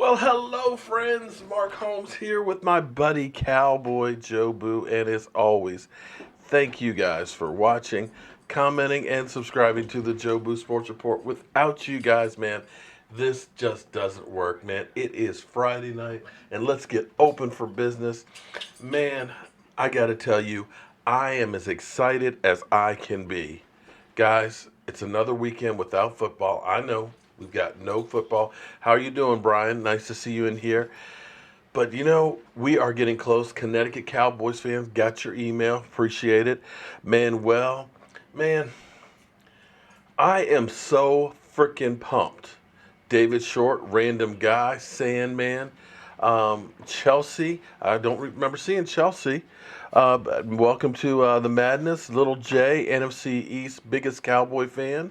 Well, hello, friends. Mark Holmes here with my buddy Cowboy Joe Boo. And as always, thank you guys for watching, commenting, and subscribing to the Joe Boo Sports Report. Without you guys, man, this just doesn't work, man. It is Friday night, and let's get open for business. Man, I got to tell you, I am as excited as I can be. Guys, it's another weekend without football. I know we've got no football. How are you doing, Brian? Nice to see you in here. But we are getting close. Connecticut Cowboys fans, got your email. Appreciate it. Man, I am so freaking pumped. David Short, random guy, Sandman, Chelsea. I don't remember seeing Chelsea. Welcome to the madness. Little J, NFC East, biggest Cowboy fan.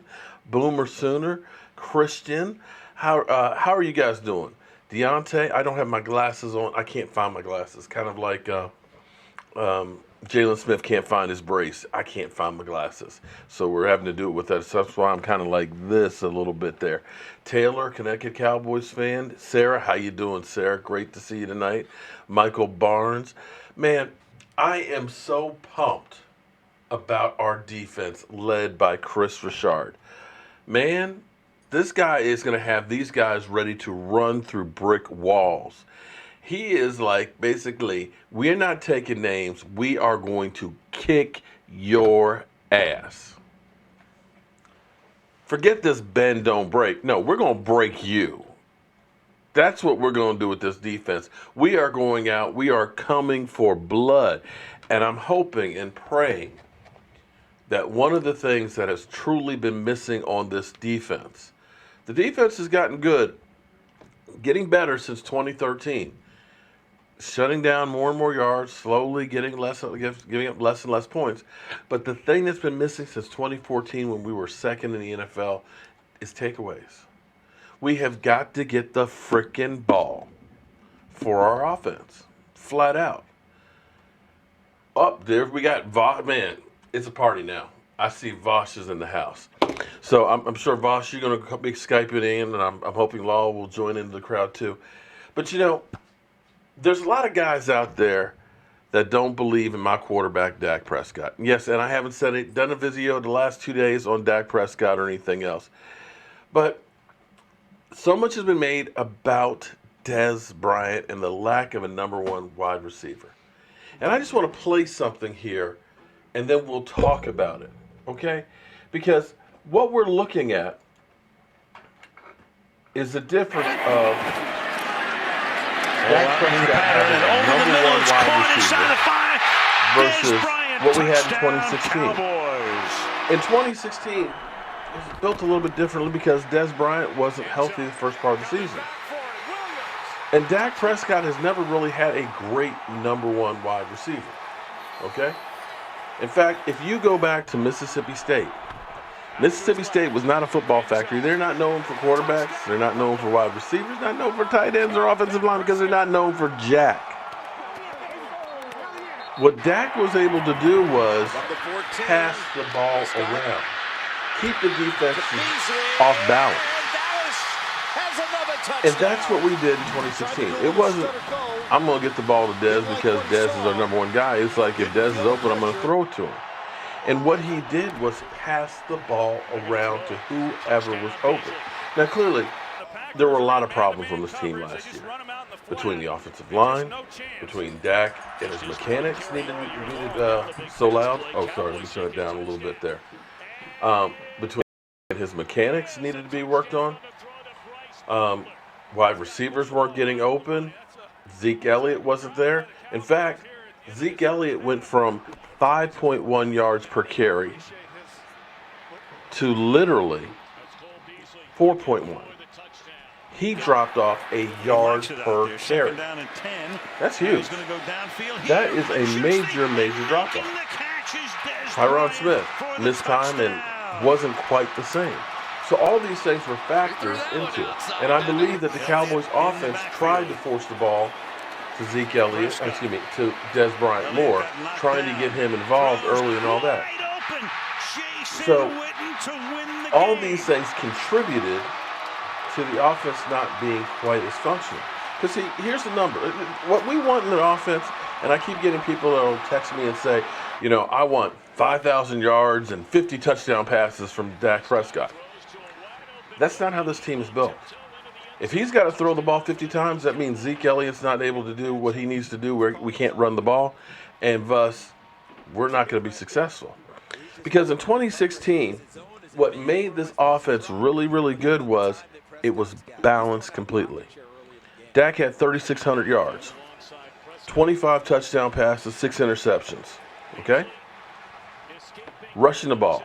Boomer Sooner, Christian. How are you guys doing? Deontay, I don't have my glasses on. I can't find my glasses. Kind of like Jalen Smith can't find his brace. I can't find my glasses. So we're having to do it with that. So that's why I'm kind of like this a little bit there. Taylor, Connecticut Cowboys fan. Sarah, how you doing, Sarah? Great to see you tonight. Michael Barnes. Man, I am so pumped about our defense led by Chris Richard. Man, this guy is going to have these guys ready to run through brick walls. He is like, basically, we're not taking names. We are going to kick your ass. Forget this bend, don't break. No, we're going to break you. That's what we're going to do with this defense. We are going out. We are coming for blood. And I'm hoping and praying that one of the things that has truly been missing on this defense, the defense has gotten good, getting better since 2013. Shutting down more and more yards, slowly giving up less and less points. But the thing that's been missing since 2014 when we were second in the NFL is takeaways. We have got to get the frickin' ball for our offense, flat out. Up there, we got Vosh. Man, it's a party now. I see Vosh is in the house. So I'm sure, Vosh, you're going to be Skyping in, and I'm hoping Law will join into the crowd too. But there's a lot of guys out there that don't believe in my quarterback, Dak Prescott. Yes, and I haven't done a video the last 2 days on Dak Prescott or anything else. But so much has been made about Dez Bryant and the lack of a number one wide receiver. And I just want to play something here, and then we'll talk about it, okay? Because what we're looking at is the difference of Dak Prescott having a number one wide receiver versus what we had in 2016. In 2016, it was built a little bit differently because Dez Bryant wasn't healthy the first part of the season. And Dak Prescott has never really had a great number one wide receiver, okay? In fact, if you go back to Mississippi State was not a football factory. They're not known for quarterbacks. They're not known for wide receivers. Not known for tight ends or offensive line because they're not known for jack. What Dak was able to do was pass the ball around, keep the defense off balance. And that's what we did in 2016. It wasn't, I'm going to get the ball to Dez because Dez is our number one guy. It's like, if Dez is open, I'm going to throw it to him. And what he did was pass the ball around to whoever was open. Now, clearly, there were a lot of problems on this team last year. Between the offensive line, between Dak and his mechanics so loud. Oh, sorry, let me turn it down a little bit there. Between his mechanics needed to be worked on. Wide receivers weren't getting open. Zeke Elliott wasn't there. In fact, Zeke Elliott went from 5.1 yards per carry to literally 4.1. He dropped off a yard per carry. That's huge. That is a major drop-off. Tyron Smith missed time and wasn't quite the same. So all these things were factors into it. And I believe that the Cowboys offense tried to force the ball to to Dez Bryant more, trying to get him involved early and all that. So all these things contributed to the offense not being quite as functional. Because here's the number. What we want in an offense, and I keep getting people that will text me and say, I want 5,000 yards and 50 touchdown passes from Dak Prescott. That's not how this team is built. If he's got to throw the ball 50 times, that means Zeke Elliott's not able to do what he needs to do, where we can't run the ball, and thus we're not going to be successful. Because in 2016, what made this offense really, really good was it was balanced completely. Dak had 3,600 yards, 25 touchdown passes, 6 interceptions. Okay? Rushing the ball.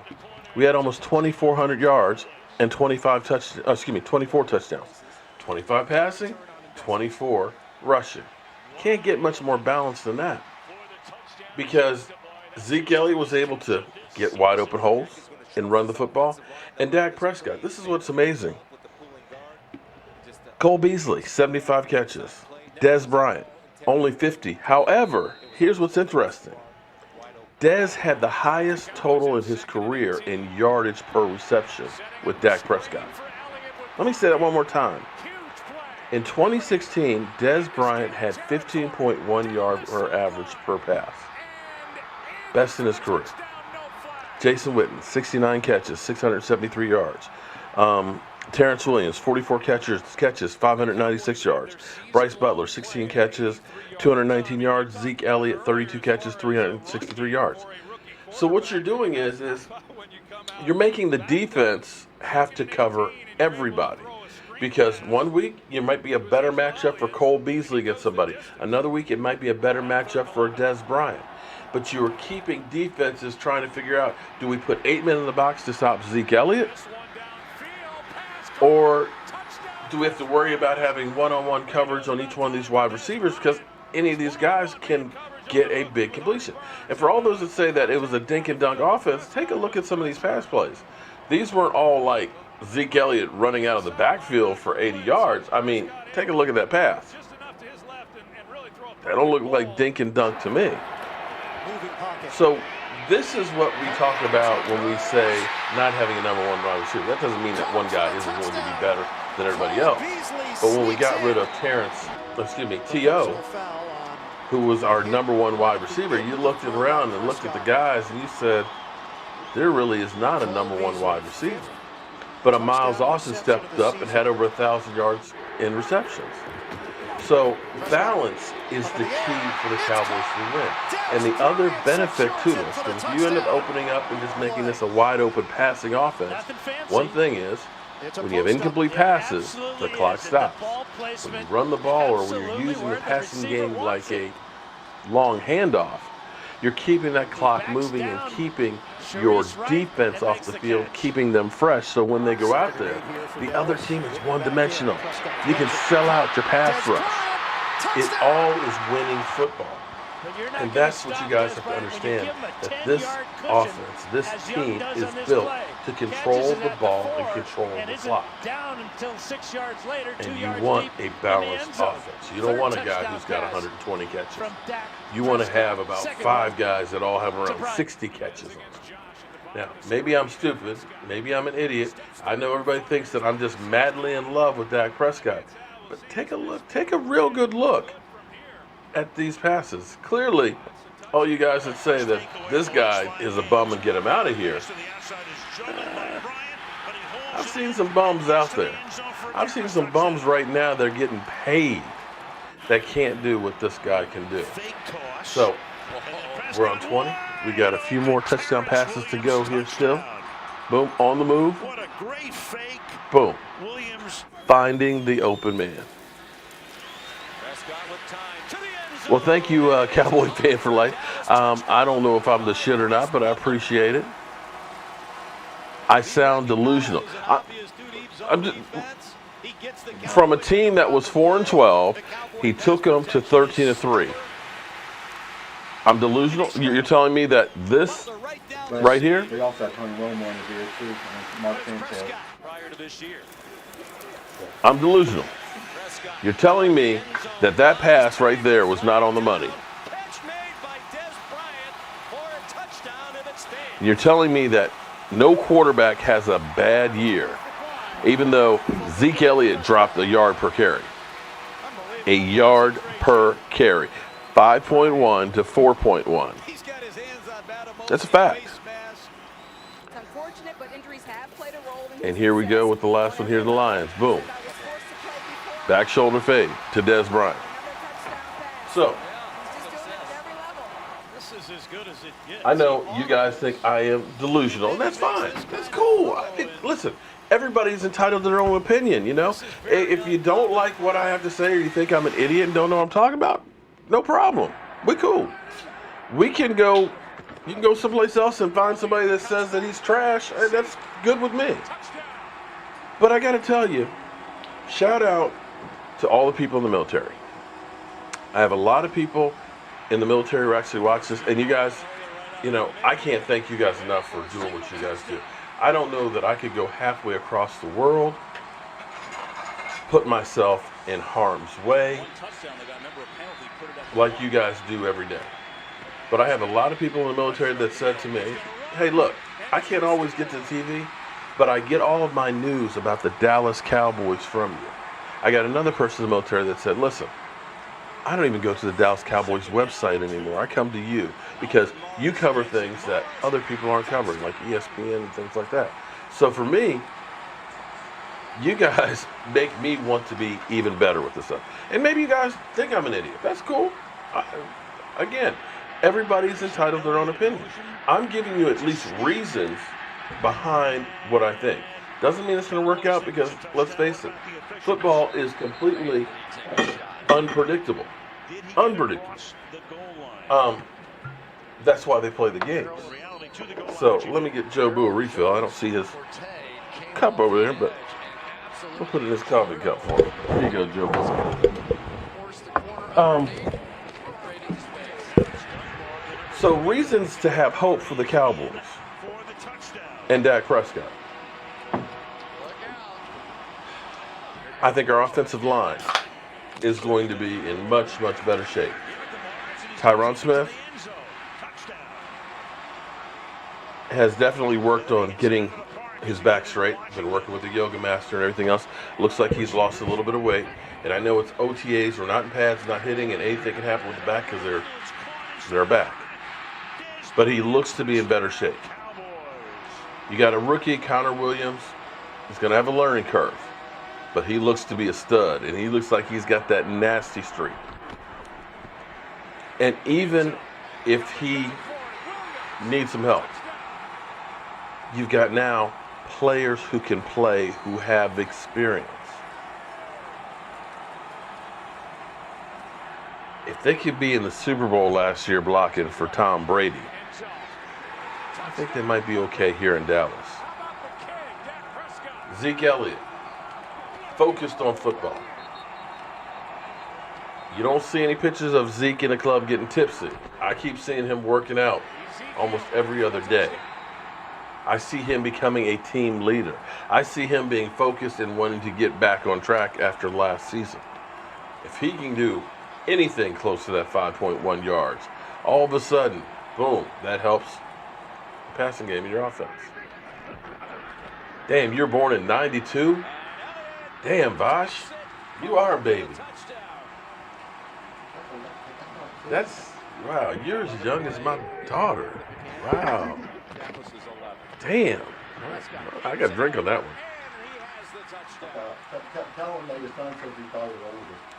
We had almost 2,400 yards and 24 touchdowns. 25 passing, 24 rushing. Can't get much more balanced than that. Because Zeke Elliott was able to get wide open holes and run the football. And Dak Prescott, this is what's amazing. Cole Beasley, 75 catches. Dez Bryant, only 50. However, here's what's interesting. Dez had the highest total in his career in yardage per reception with Dak Prescott. Let me say that one more time. In 2016, Dez Bryant had 15.1 yards per average per pass. Best in his career. Jason Witten, 69 catches, 673 yards. Terrence Williams, 44 catches, 596 yards. Bryce Butler, 16 catches, 219 yards. Zeke Elliott, 32 catches, 363 yards. So what you're doing is you're making the defense have to cover everybody. Because one week, you might be a better matchup for Cole Beasley against somebody. Another week, it might be a better matchup for Dez Bryant. But you are keeping defenses trying to figure out, do we put 8 men in the box to stop Zeke Elliott? Or do we have to worry about having one-on-one coverage on each one of these wide receivers? Because any of these guys can get a big completion. And for all those that say that it was a dink and dunk offense, take a look at some of these pass plays. These weren't all like Zeke Elliott running out of the backfield for 80 yards. I mean, take a look at that pass. That don't look like dink and dunk to me. So this is what we talk about when we say not having a number one wide receiver. That doesn't mean that one guy isn't going to be better than everybody else. But when we got rid of T.O., who was our number one wide receiver, you looked around and looked at the guys and you said, there really is not a number one wide receiver. But a Miles Austin stepped up and had over 1,000 yards in receptions. So balance is the key for the Cowboys to win. And the other benefit to this, because if you end up opening up and just making this a wide open passing offense, one thing is, when you have incomplete passes, the clock stops. When you run the ball or when you're using the passing game like a long handoff, you're keeping that clock moving and keeping your defense off the field, keeping them fresh, so when they go out there, the other team is one-dimensional. You can sell out your pass rush. It all is winning football. And that's what you guys have to understand, that this offense, this team is built to control the ball and control the clock. And you want a balanced offense. You don't want a guy who's got 120 catches. You want to have about 5 guys that all have around 60 catches on them. Now, maybe I'm stupid. Maybe I'm an idiot. I know everybody thinks that I'm just madly in love with Dak Prescott. But take a look. Take a real good look at these passes. Clearly, all you guys that say that this guy is a bum and get him out of here. I've seen some bums out there. I've seen some bums right now that are getting paid that can't do what this guy can do. So, we're on 20. We got a few more touchdown passes to go here still. Boom, on the move. Boom. Finding the open man. Well, thank you, Cowboy fan for life. I don't know if I'm the shit or not, but I appreciate it. I sound delusional. I'm just, from a team that was 4-12, he took them to 13-3. I'm delusional. You're telling me that this right here? We also have Tony Romo in here too. Mark Sanchez. I'm delusional. You're telling me that that pass right there was not on the money. You're telling me that no quarterback has a bad year Even though Zeke Elliott dropped a yard per carry. A yard per carry. 5.1 to 4.1. That's a fact. And here we go with the last one. Here's the Lions. Boom. Back shoulder fade to Dez Bryant. So, I know you guys think I am delusional, and that's fine. That's cool. I mean, listen, everybody's entitled to their own opinion, you know? If you don't like what I have to say or you think I'm an idiot and don't know what I'm talking about, no problem. We cool. We can go, you can go someplace else and find somebody that says that he's trash, and that's good with me. But I got to tell you, shout out to all the people in the military. I have a lot of people in the military who actually watch this, and you guys, you know, I can't thank you guys enough for doing what you guys do. I don't know that I could go halfway across the world, put myself in harm's way like you guys do every day. But I have a lot of people in the military that said to me, hey, look, I can't always get to the TV, but I get all of my news about the Dallas Cowboys from you. I got another person in the military that said, listen, I don't even go to the Dallas Cowboys website anymore. I come to you because you cover things that other people aren't covering, like ESPN and things like that. So for me, you guys make me want to be even better with this stuff. And maybe you guys think I'm an idiot. That's cool. Again, everybody's entitled to their own opinion. I'm giving you at least reasons behind what I think. Doesn't mean it's going to work out because, let's face it, football is completely unpredictable. Unpredictable. That's why they play the games. So let me get Joe Boo a refill. I don't see his cup over there, but we'll put it in his coffee cup for him. Here you go, Joe Boo. So reasons to have hope for the Cowboys and Dak Prescott. I think our offensive line is going to be in much, much better shape. Tyron Smith has definitely worked on getting his back straight. Been working with the yoga master and everything else. Looks like he's lost a little bit of weight. And I know it's OTAs, we're not in pads, not hitting, and anything can happen with the back because they're back. But he looks to be in better shape. You got a rookie, Connor Williams. He's going to have a learning curve. But he looks to be a stud, and he looks like he's got that nasty streak. And even if he needs some help, you've got now players who can play, who have experience. If they could be in the Super Bowl last year blocking for Tom Brady, I think they might be okay here in Dallas. Zeke Elliott, focused on football. You don't see any pictures of Zeke in the club getting tipsy. I keep seeing him working out almost every other day. I see him becoming a team leader. I see him being focused and wanting to get back on track after last season. If he can do anything close to that 5.1 yards, all of a sudden, boom, that helps the passing game in your offense. Damn, you're born in 92? Damn, Vosh, you are a baby. That's, wow, you're as young as my daughter. Wow. Damn. I got a drink on that one. Tell him that your son says he thought he was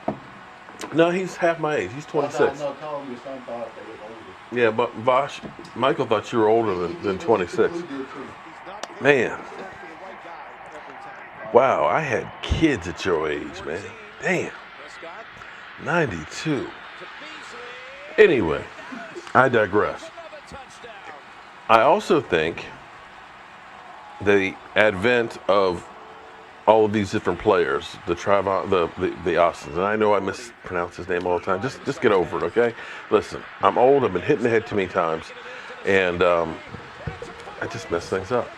older. No, he's half my age. He's 26. No, tell him your son thought they was older. Yeah, but Vosh, Michael thought you were older than 26. Man. Wow, I had kids at your age, man. Damn. 92. Anyway, I digress. I also think the advent of all of these different players, the Austins, and I know I mispronounce his name all the time. Just get over it, okay? Listen, I'm old. I've been hit in the head too many times, and I just mess things up.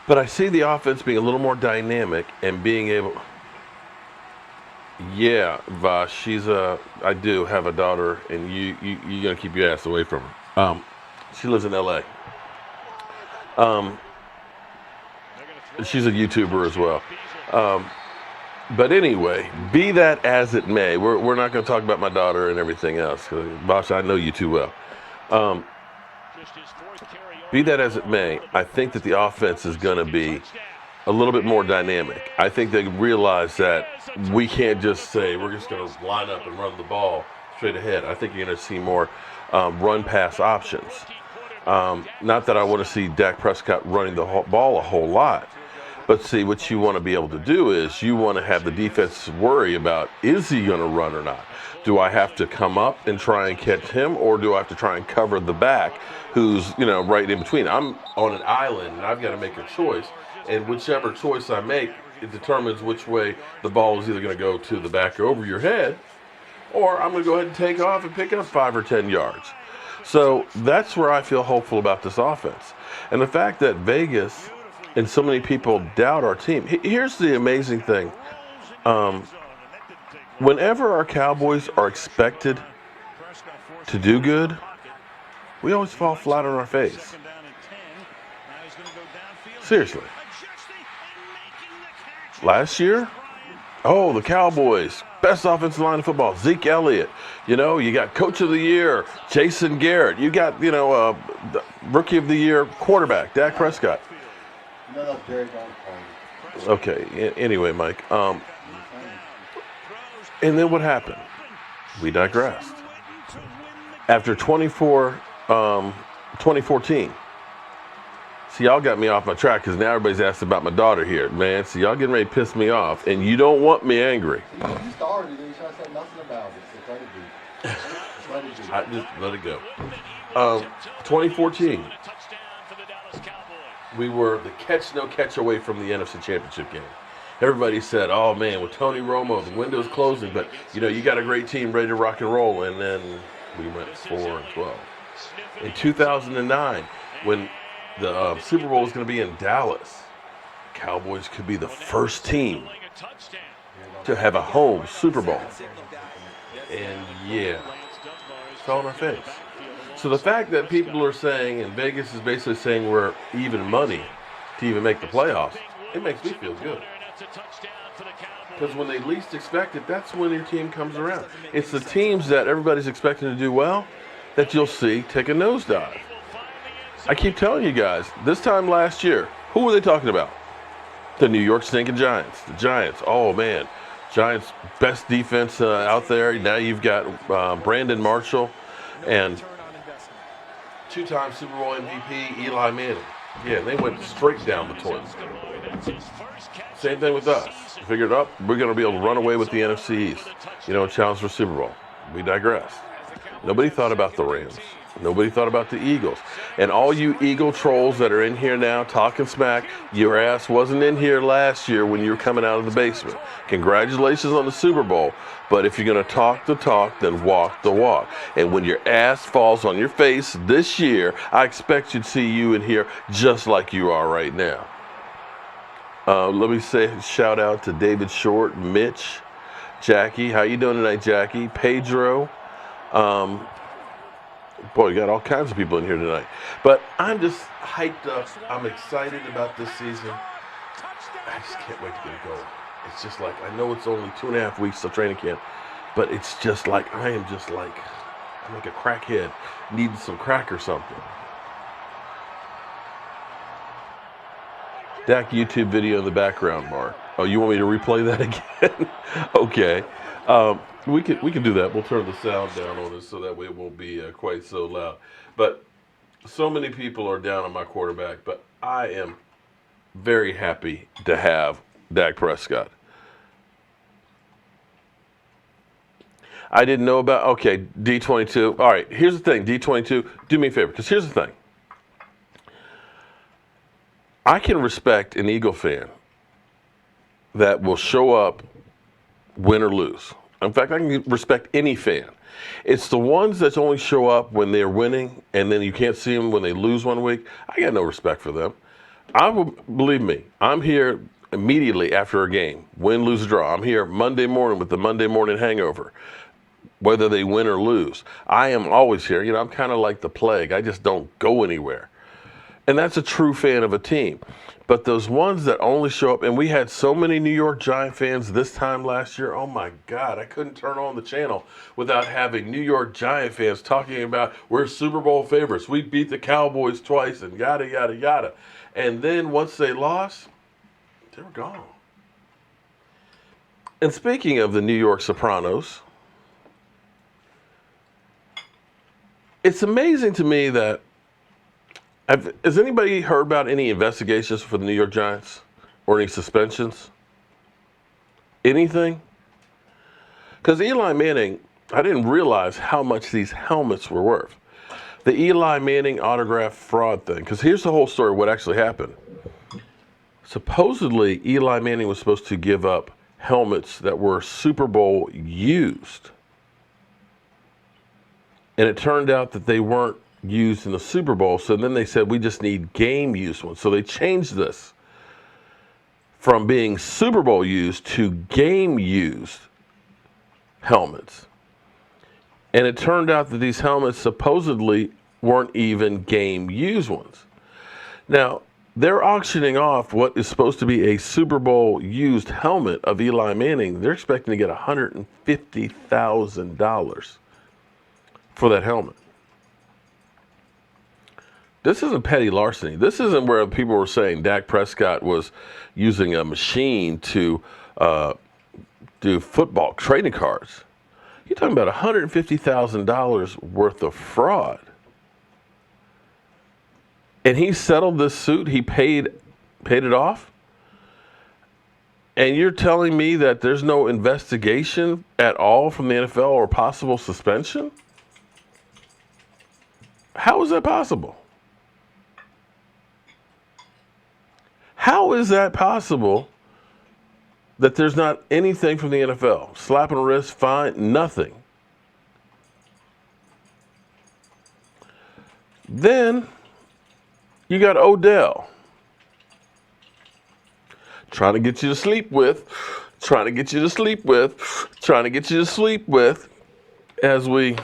But I see the offense being a little more dynamic and being able. Yeah, Vosh, I do have a daughter, and you gotta keep your ass away from her. She lives in LA. She's a YouTuber as well. But anyway, be that as it may, we're not going to talk about my daughter and everything else. Bosh, I know you too well. Be that as it may, I think that the offense is going to be a little bit more dynamic. I think they realize that we can't just say we're just going to line up and run the ball straight ahead. I think you're going to see more run-pass options. Not that I want to see Dak Prescott running the ball a whole lot. But see, what you want to be able to do is you want to have the defense worry about, is he going to run or not? Do I have to come up and try and catch him, or do I have to try and cover the back who's, right in between? I'm on an island, and I've got to make a choice. And whichever choice I make, it determines which way the ball is either going to go to the back over your head, or I'm going to go ahead and take off and pick up 5 or 10 yards. So that's where I feel hopeful about this offense. And the fact that Vegas and so many people doubt our team. Here's the amazing thing. Whenever our Cowboys are expected to do good, we always fall flat on our face. Seriously. Last year, the Cowboys, best offensive line in football, Zeke Elliott. You got Coach of the Year, Jason Garrett. You got, the Rookie of the Year quarterback, Dak Prescott. Okay, anyway, Mike. And then what happened? We digressed. After 2014, see, y'all got me off my track because now everybody's asked about my daughter here. Man, see, y'all getting ready to piss me off, and you don't want me angry. You started it, you should have said nothing about it, so let it be. I just let it go. 2014. We were the no catch away from the NFC Championship game. Everybody said, oh man, with Tony Romo, the window's closing, but you got a great team ready to rock and roll. And then we went 4-12. In 2009, when the Super Bowl was going to be in Dallas, Cowboys could be the first team to have a home Super Bowl. And it fell on our face. So the fact that people are saying, and Vegas is basically saying we're even money to even make the playoffs, it makes me feel good. Because when they least expect it, that's when your team comes around. It's the teams that everybody's expecting to do well that you'll see take a nosedive. I keep telling you guys, this time last year, who were they talking about? The New York stinking Giants. The Giants, oh man. Giants, best defense out there. Now you've got Brandon Marshall and two-time Super Bowl MVP Eli Manning. Yeah, they went straight down the toilet. Same thing with us. Figured up, we're going to be able to run away with the NFC East. Challenge for Super Bowl. We digress. Nobody thought about the Rams. Nobody thought about the Eagles. And all you Eagle trolls that are in here now talking smack, your ass wasn't in here last year when you were coming out of the basement. Congratulations on the Super Bowl. But if you're going to talk the talk, then walk the walk. And when your ass falls on your face this year, I expect you to see you in here just like you are right now. Let me say shout out to David Short, Mitch, Jackie. How you doing tonight, Jackie? Pedro. Boy, you got all kinds of people in here tonight. But I'm just hyped up. I'm excited about this season. I just can't wait to get it going. It's just like, I know it's only 2.5 weeks of training camp, but it's just like, I'm like a crackhead needing some crack or something. Dak YouTube video in the background, Mark. Oh, you want me to replay that again? Okay. We can do that. We'll turn the sound down on it so that way it won't be quite so loud. But so many people are down on my quarterback, but I am very happy to have Dak Prescott. I didn't know about, okay, D22. All right, here's the thing, D22, do me a favor, because here's the thing. I can respect an Eagle fan that will show up, win or lose. In fact, I can respect any fan. It's the ones that only show up when they're winning, and then you can't see them when they lose one week. I got no respect for them. Believe me, I'm here immediately after a game, win, lose, draw. I'm here Monday morning with the Monday morning hangover, whether they win or lose. I am always here. I'm kind of like the plague. I just don't go anywhere. And that's a true fan of a team. But those ones that only show up, and we had so many New York Giant fans this time last year, oh my God, I couldn't turn on the channel without having New York Giant fans talking about we're Super Bowl favorites. We beat the Cowboys twice and yada, yada, yada. And then once they lost, they were gone. And speaking of the New York Sopranos, it's amazing to me that has anybody heard about any investigations for the New York Giants or any suspensions? Anything? Because Eli Manning, I didn't realize how much these helmets were worth. The Eli Manning autograph fraud thing, because here's the whole story of what actually happened. Supposedly, Eli Manning was supposed to give up helmets that were Super Bowl used. And it turned out that they weren't used in the Super Bowl, so then they said we just need game use ones. So they changed this from being Super Bowl used to game used helmets. And it turned out that these helmets supposedly weren't even game used ones. Now, they're auctioning off what is supposed to be a Super Bowl used helmet of Eli Manning. They're expecting to get $150,000 for that helmet. This isn't petty larceny. This isn't where people were saying Dak Prescott was using a machine to do football trading cards. You're talking about $150,000 worth of fraud. And he settled this suit. He paid it off. And you're telling me that there's no investigation at all from the NFL or possible suspension? How is that possible? How is that possible that there's not anything from the NFL? Slap on the wrist, fine, nothing. Then you got Odell trying to get you to sleep with, as we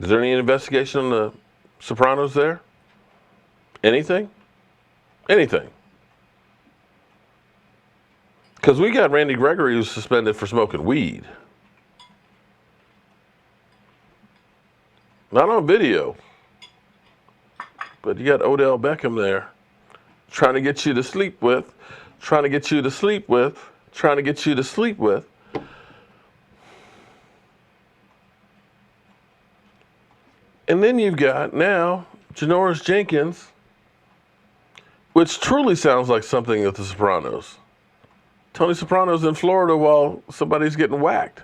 Is there any investigation on the Sopranos there? Anything? Anything? Because we got Randy Gregory who's suspended for smoking weed. Not on video. But you got Odell Beckham there trying to get you to sleep with, And then you've got now Janoris Jenkins, which truly sounds like something of the Sopranos. Tony Soprano's in Florida while somebody's getting whacked.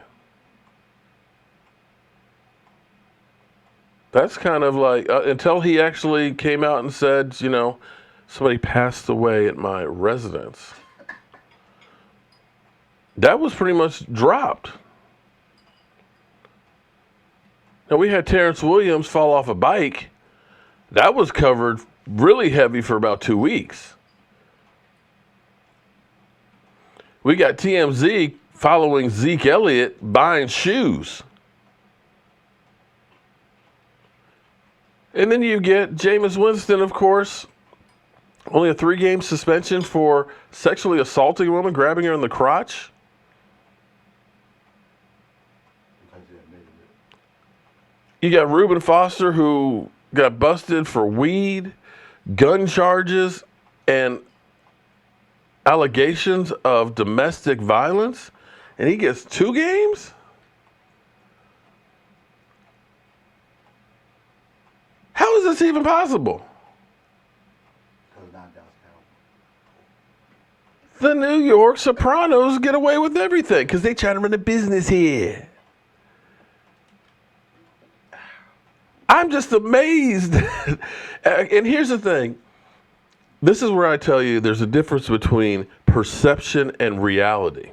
That's kind of like, until he actually came out and said, somebody passed away at my residence. That was pretty much dropped. Now, we had Terrence Williams fall off a bike. That was covered really heavy for about 2 weeks. We got TMZ following Zeke Elliott buying shoes. And then you get Jameis Winston, of course, only a 3-game suspension for sexually assaulting a woman, grabbing her in the crotch. You got Reuben Foster, who got busted for weed, gun charges, and allegations of domestic violence, and he gets 2 games? How is this even possible? The New York Sopranos get away with everything because they try to run a business here. I'm just amazed. And here's the thing. This is where I tell you there's a difference between perception and reality. I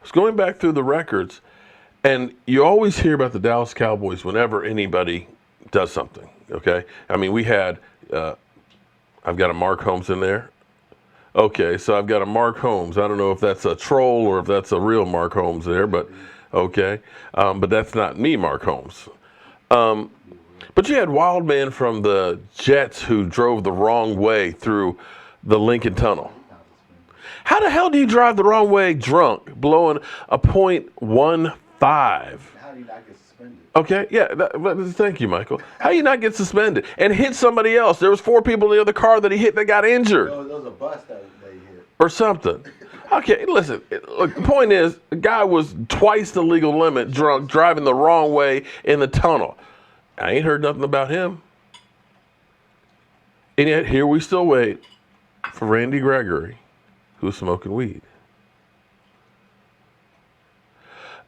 was going back through the records, and you always hear about the Dallas Cowboys whenever anybody does something, okay? I mean, we had, I've got a Mark Holmes in there. Okay, so I've got a Mark Holmes. I don't know if that's a troll or if that's a real Mark Holmes there, but okay. But that's not me, Mark Holmes. But you had Wildman from the Jets who drove the wrong way through the Lincoln Tunnel. How the hell do you drive the wrong way drunk, blowing a .15? How do you not get suspended? Okay, yeah, thank you, Michael. How do you not get suspended and hit somebody else? There was 4 people in the other car that he hit that got injured. There was a bus that they hit. Or something. Okay, listen, look, the point is, the guy was twice the legal limit drunk, driving the wrong way in the tunnel. I ain't heard nothing about him. And yet, here we still wait for Randy Gregory, who's smoking weed.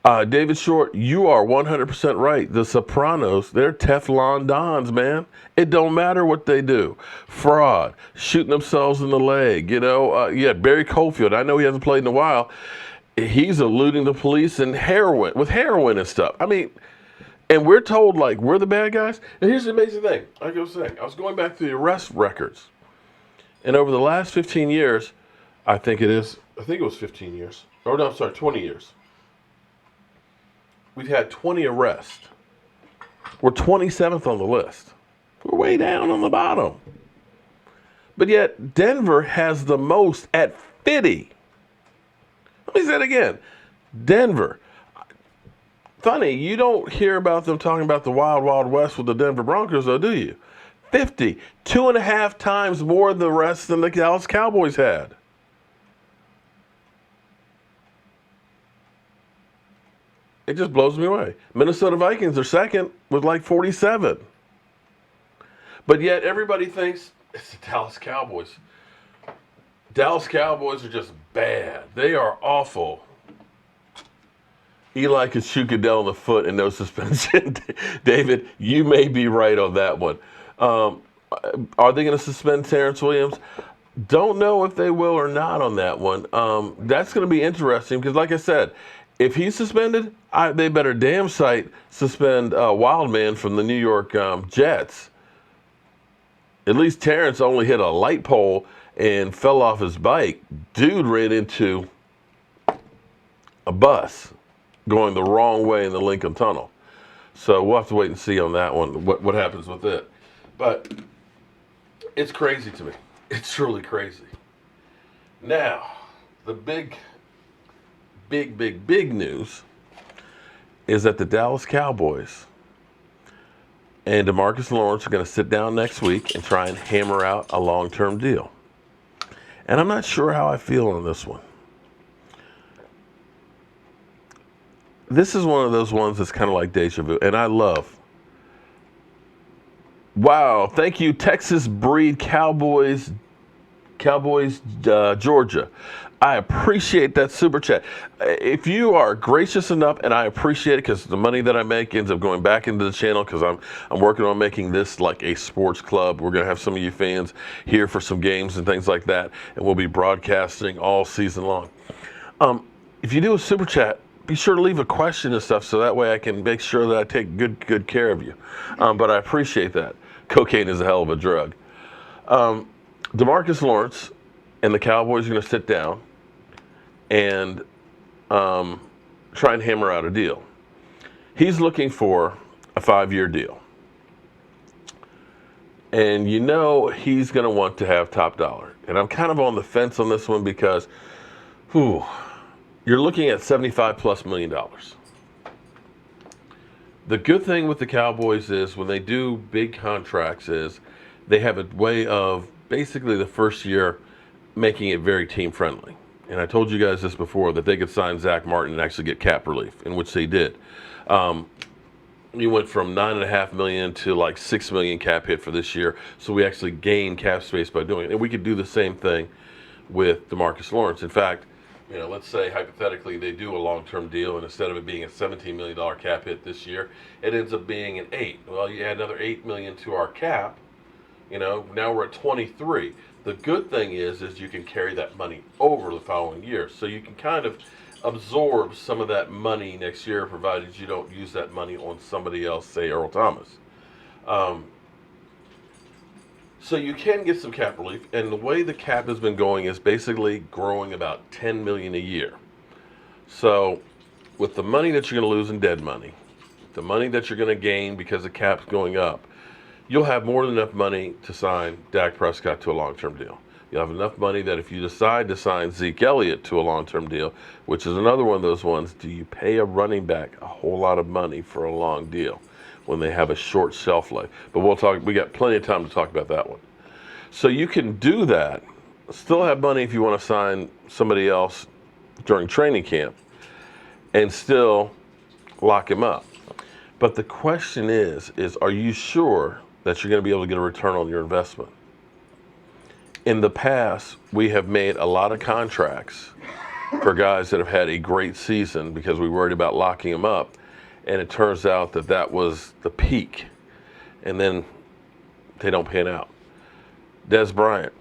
David Short, you are 100% right. The Sopranos, they're Teflon Dons, man. It don't matter what they do. Fraud, shooting themselves in the leg. You know, Barry Cofield, I know he hasn't played in a while. He's eluding the police and with heroin and stuff. I mean, and we're told like we're the bad guys. And here's the amazing thing. I was going back to the arrest records. And over the last 15 years, I think it was 15 years. Or no, I'm sorry, 20 years. We've had 20 arrests. We're 27th on the list. We're way down on the bottom. But yet, Denver has the most at 50. Let me say it again. Denver. Funny, you don't hear about them talking about the Wild Wild West with the Denver Broncos, though, do you? 50. 2.5 times more the rest than the Dallas Cowboys had. It just blows me away. Minnesota Vikings are second with like 47. But yet everybody thinks it's the Dallas Cowboys. Dallas Cowboys are just bad. They are awful. Eli could shoot Goodell in the foot and no suspension. David, you may be right on that one. Are they going to suspend Terrence Williams? Don't know if they will or not on that one. That's going to be interesting because, like I said, if he's suspended, they better damn sight suspend Wildman from the New York Jets. At least Terrence only hit a light pole and fell off his bike. Dude ran into a bus going the wrong way in the Lincoln Tunnel. So we'll have to wait and see on that one, what happens with it. But it's crazy to me. It's truly crazy. Now, the big news is that the Dallas Cowboys and DeMarcus Lawrence are going to sit down next week and try and hammer out a long-term deal. And I'm not sure how I feel on this one. This is one of those ones that's kind of like deja vu, and I love. Wow, thank you, Texas Breed Cowboys, Georgia. I appreciate that super chat. If you are gracious enough, and I appreciate it because the money that I make ends up going back into the channel because I'm working on making this like a sports club. We're going to have some of you fans here for some games and things like that, and we'll be broadcasting all season long. If you do a super chat, be sure to leave a question and stuff so that way I can make sure that I take good care of you. But I appreciate that. Cocaine is a hell of a drug. DeMarcus Lawrence and the Cowboys are going to sit down and try and hammer out a deal. He's looking for a 5-year deal. And you know he's going to want to have top dollar. And I'm kind of on the fence on this one because, you're looking at $75+ million. The good thing with the Cowboys is when they do big contracts is they have a way of basically the first year making it very team friendly. And I told you guys this before that they could sign Zach Martin and actually get cap relief, in which they did. You went from $9.5 million to like $6 million cap hit for this year, so we actually gained cap space by doing it. And we could do the same thing with DeMarcus Lawrence. In fact, let's say hypothetically they do a long-term deal, and instead of it being a $17 million cap hit this year, it ends up being an $8 million. Well, you add another $8 million to our cap. Now we're at 23. The good thing is you can carry that money over the following year, so you can kind of absorb some of that money next year, provided you don't use that money on somebody else, say Earl Thomas. So you can get some cap relief, and the way the cap has been going is basically growing about 10 million a year. So with the money that you're going to lose in dead money, the money that you're going to gain because the cap's going up, you'll have more than enough money to sign Dak Prescott to a long-term deal. You'll have enough money that if you decide to sign Zeke Elliott to a long-term deal, which is another one of those ones, do you pay a running back a whole lot of money for a long deal when they have a short shelf life? But we'll talk. We got plenty of time to talk about that one. So you can do that, still have money if you want to sign somebody else during training camp, and still lock him up. But the question is are you sure that you're going to be able to get a return on your investment? In the past, we have made a lot of contracts for guys that have had a great season because we worried about locking them up, and it turns out that that was the peak, and then they don't pan out. Des Bryant.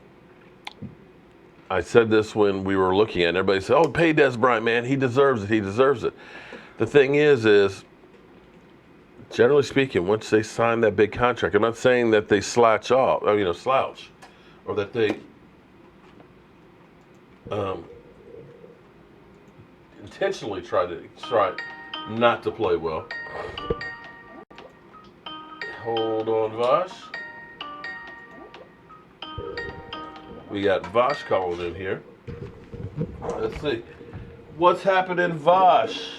I said this when we were looking at it. Everybody said, oh, pay Des Bryant, man. He deserves it. He deserves it. The thing is generally speaking, once they sign that big contract, I'm not saying that they slouch, or that they intentionally try not to play well. Hold on, Vosh. We got Vosh calling in here. Let's see. What's happening, Vosh?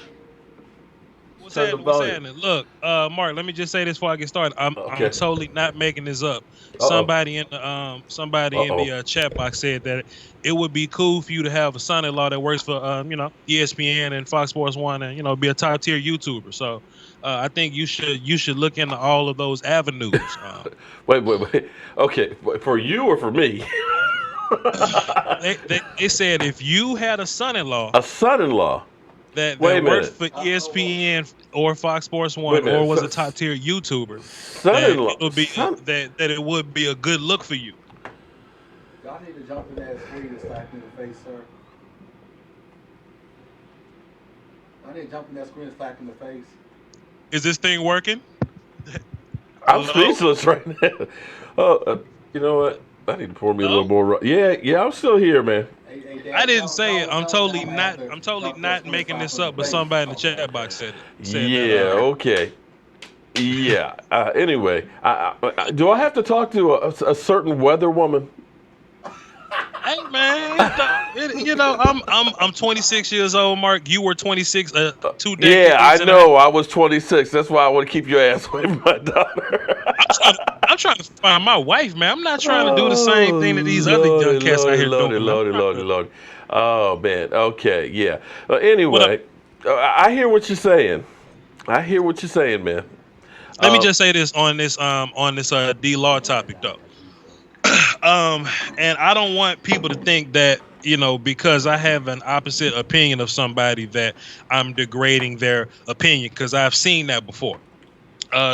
What's happening? Look, Mark, let me just say this before I get started. I'm totally not making this up. Somebody in the chat box said that it would be cool for you to have a son-in-law that works for ESPN and Fox Sports 1 and be a top-tier YouTuber. So I think you should look into all of those avenues. Wait. Okay, for you or for me? They said if you had a son-in-law that worked for ESPN or Fox Sports 1 or was a top tier YouTuber, that it would be a good look for you. Y'all need to jump in that screen and slap me in the face, sir. I need to jump in that screen and slap in the face. Is this thing working? I'm speechless right now. You know what? I need to pour me a little more. Yeah, I'm still here, man. I didn't say it. I'm totally not making this up, but somebody in the chat box said it. Okay. Yeah. Anyway, do I have to talk to a certain weather woman? Hey man, I'm 26 years old, Mark. You were 26 2 decades. Yeah, I know. I was 26. That's why I want to keep your ass away from my daughter. I'm trying to find my wife, man. I'm not trying to do the same thing that these other young cats out here doing. Lordy. Oh man. Okay. Yeah. Anyway, I hear what you're saying. Man. Let me just say this on this D-Law topic though. And I don't want people to think that, because I have an opposite opinion of somebody that I'm degrading their opinion, because I've seen that before.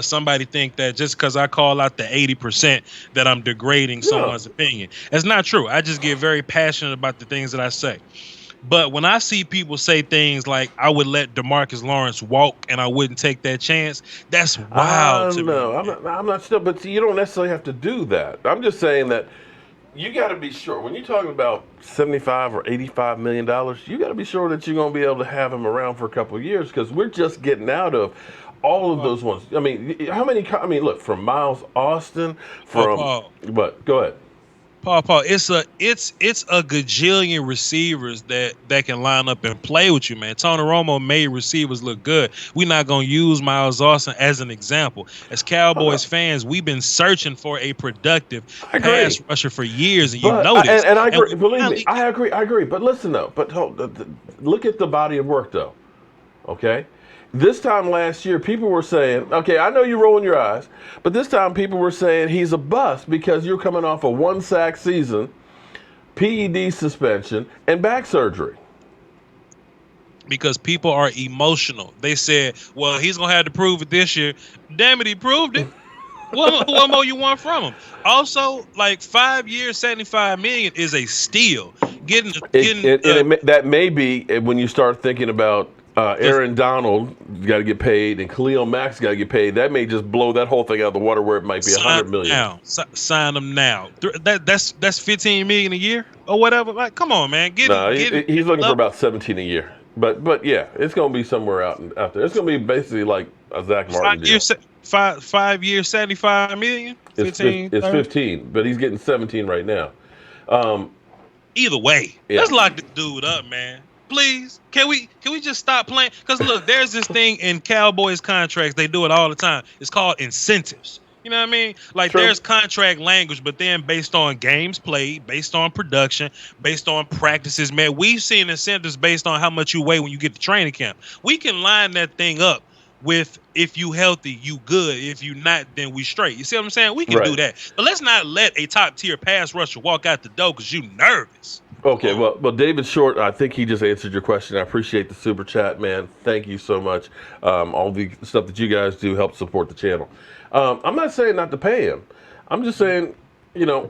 Somebody think that just because I call out the 80% that I'm degrading someone's opinion. That's not true. I just get very passionate about the things that I say. But when I see people say things like, I would let DeMarcus Lawrence walk and I wouldn't take that chance, that's wild to me. I'm not still, but you don't necessarily have to do that. I'm just saying that you got to be sure. When you're talking about $75 or $85 million, you got to be sure that you're going to be able to have him around for a couple of years, because we're just getting out of all of those ones. I mean, how many? Look, from Miles Austin, what? Go ahead. Paul, it's a gajillion receivers that can line up and play with you, man. Tony Romo made receivers look good. We're not gonna use Miles Austin as an example. As Cowboys fans, we've been searching for a productive pass rusher for years, and you know this. And I agree. Believe me, I agree. But listen though. Look at the body of work though. Okay. This time last year, people were saying, okay, I know you're rolling your eyes, but this time people were saying he's a bust because you're coming off a 1-sack season, PED suspension, and back surgery. Because people are emotional. They said, well, he's going to have to prove it this year. Damn it, he proved it. What more you want from him? Also, like 5 years, $75 million is a steal. That may be when you start thinking about Aaron Donald got to get paid, and Khalil Mack's got to get paid. That may just blow that whole thing out of the water where it might be Sign $100 them million. now. Sign them now. That's 15 million a year or whatever. Like, come on, man. No, he's looking for up. about 17 a year. But yeah, it's going to be somewhere out there. It's going to be basically like a Zach Martin deal. 5 years, 75 million. 15. It's 15, but he's getting 17 right now. Either way, Yeah. let's lock this dude up, man. Please, can we just stop playing? Because look, there's this thing in Cowboys contracts. They do it all the time. It's called incentives. You know what I mean? Like, True. There's contract language, but then based on games played, based on production, based on practices, man, we've seen incentives based on how much you weigh when you get to training camp. We can line that thing up with, if you healthy, you good. If you not, then we straight. You see what I'm saying? We can do that. But let's not let a top tier pass rusher walk out the door because you nervous. Okay, well, David Short, I think he just answered your question. I appreciate the super chat, man. Thank you so much. All the stuff that you guys do helps support the channel. I'm not saying not to pay him. I'm just saying, you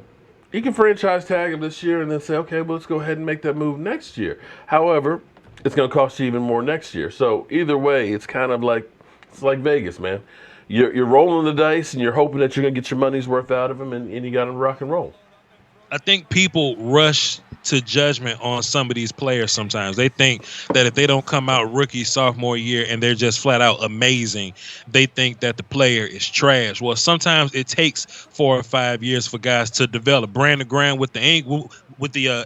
can franchise tag him this year and then say, okay, well, let's go ahead and make that move next year. However, it's going to cost you even more next year. So either way, it's kind of like, it's like Vegas, man. You're rolling the dice and you're hoping that you're going to get your money's worth out of him, and you got to rock and roll. I think people rush to judgment on some of these players sometimes. They think that if they don't come out rookie, sophomore year, and they're just flat out amazing, they think that the player is trash. Well, sometimes it takes 4 or 5 years for guys to develop. Brandon Graham with the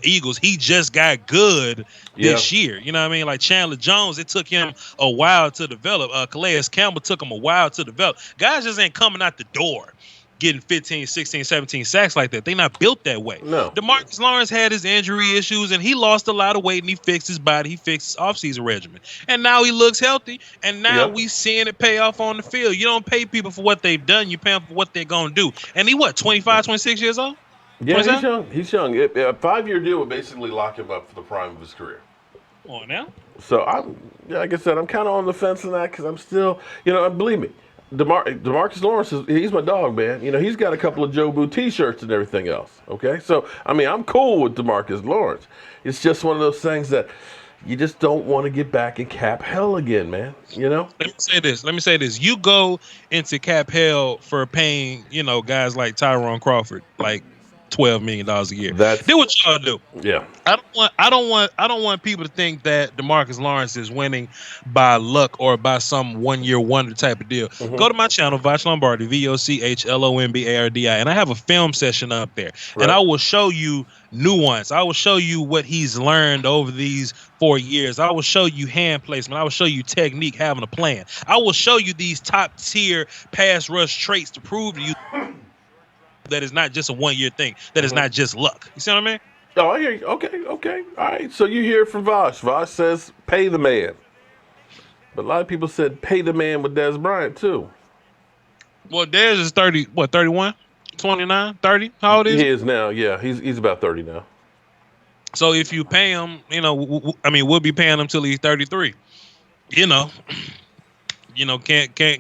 Eagles, he just got good this year. You know what I mean? Like Chandler Jones, it took him a while to develop. Calais Campbell took him a while to develop. Guys just ain't coming out the door getting 15, 16, 17 sacks like that. They not built that way. No. DeMarcus Lawrence had his injury issues, and he lost a lot of weight, and he fixed his body. He fixed his offseason regimen. And now he looks healthy, and now we seeing it pay off on the field. You don't pay people for what they've done. You pay them for what they're going to do. And he, 25, 26 years old? Yeah, he's young. He's young. A 5-year deal would basically lock him up for the prime of his career. Come on now. So, like I said, I'm kind of on the fence on that because I'm still, believe me, DeMarcus Lawrence, he's my dog, man. He's got a couple of Jobu T-shirts and everything else, okay? So, I'm cool with DeMarcus Lawrence. It's just one of those things that you just don't want to get back in cap hell again, man, Let me say this. You go into cap hell for paying, guys like Tyrone Crawford, like $12 million a year. Do what y'all do. Yeah. I don't want people to think that DeMarcus Lawrence is winning by luck or by some 1-year wonder type of deal. Mm-hmm. Go to my channel, Voch Lombardi, VOCHLOMBARDI, and I have a film session up there. Right. And I will show you nuance. I will show you what he's learned over these 4 years. I will show you hand placement. I will show you technique, having a plan. I will show you these top tier pass rush traits to prove to you that is not just a 1-year thing. That is not just luck. You see what I mean? Oh, I hear you. Okay. All right. So you hear from Voch. Voch says, pay the man. But a lot of people said, pay the man with Dez Bryant, too. Well, Dez is 30, 31? 29? 30? How old is he? He is now, yeah. He's about 30 now. So if you pay him, we'll be paying him till he's 33. Can't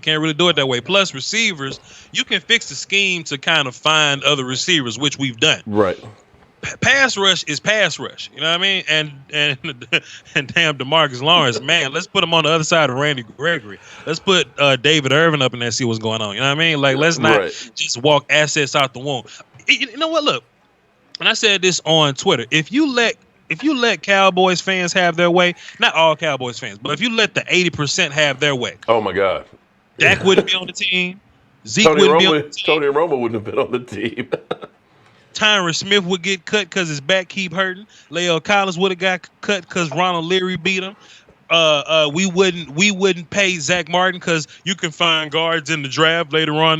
really do it that way. Plus, receivers, you can fix the scheme to kind of find other receivers, which we've done. Right. Pass rush is pass rush. You know what I mean? And damn DeMarcus Lawrence, man, let's put him on the other side of Randy Gregory. Let's put David Irvin up in there and see what's going on. You know what I mean? Like, let's not just walk assets out the womb. You know what? Look, and I said this on Twitter. If you let Cowboys fans have their way, not all Cowboys fans, but if you let the 80% have their way, oh my God, Dak wouldn't be on the team. Zeke wouldn't be on the team. Tony Romo wouldn't have been on the team. Tyron Smith would get cut because his back keep hurting. Leo Collins would have got cut because Ronald Leary beat him. We wouldn't pay Zach Martin because you can find guards in the draft later on.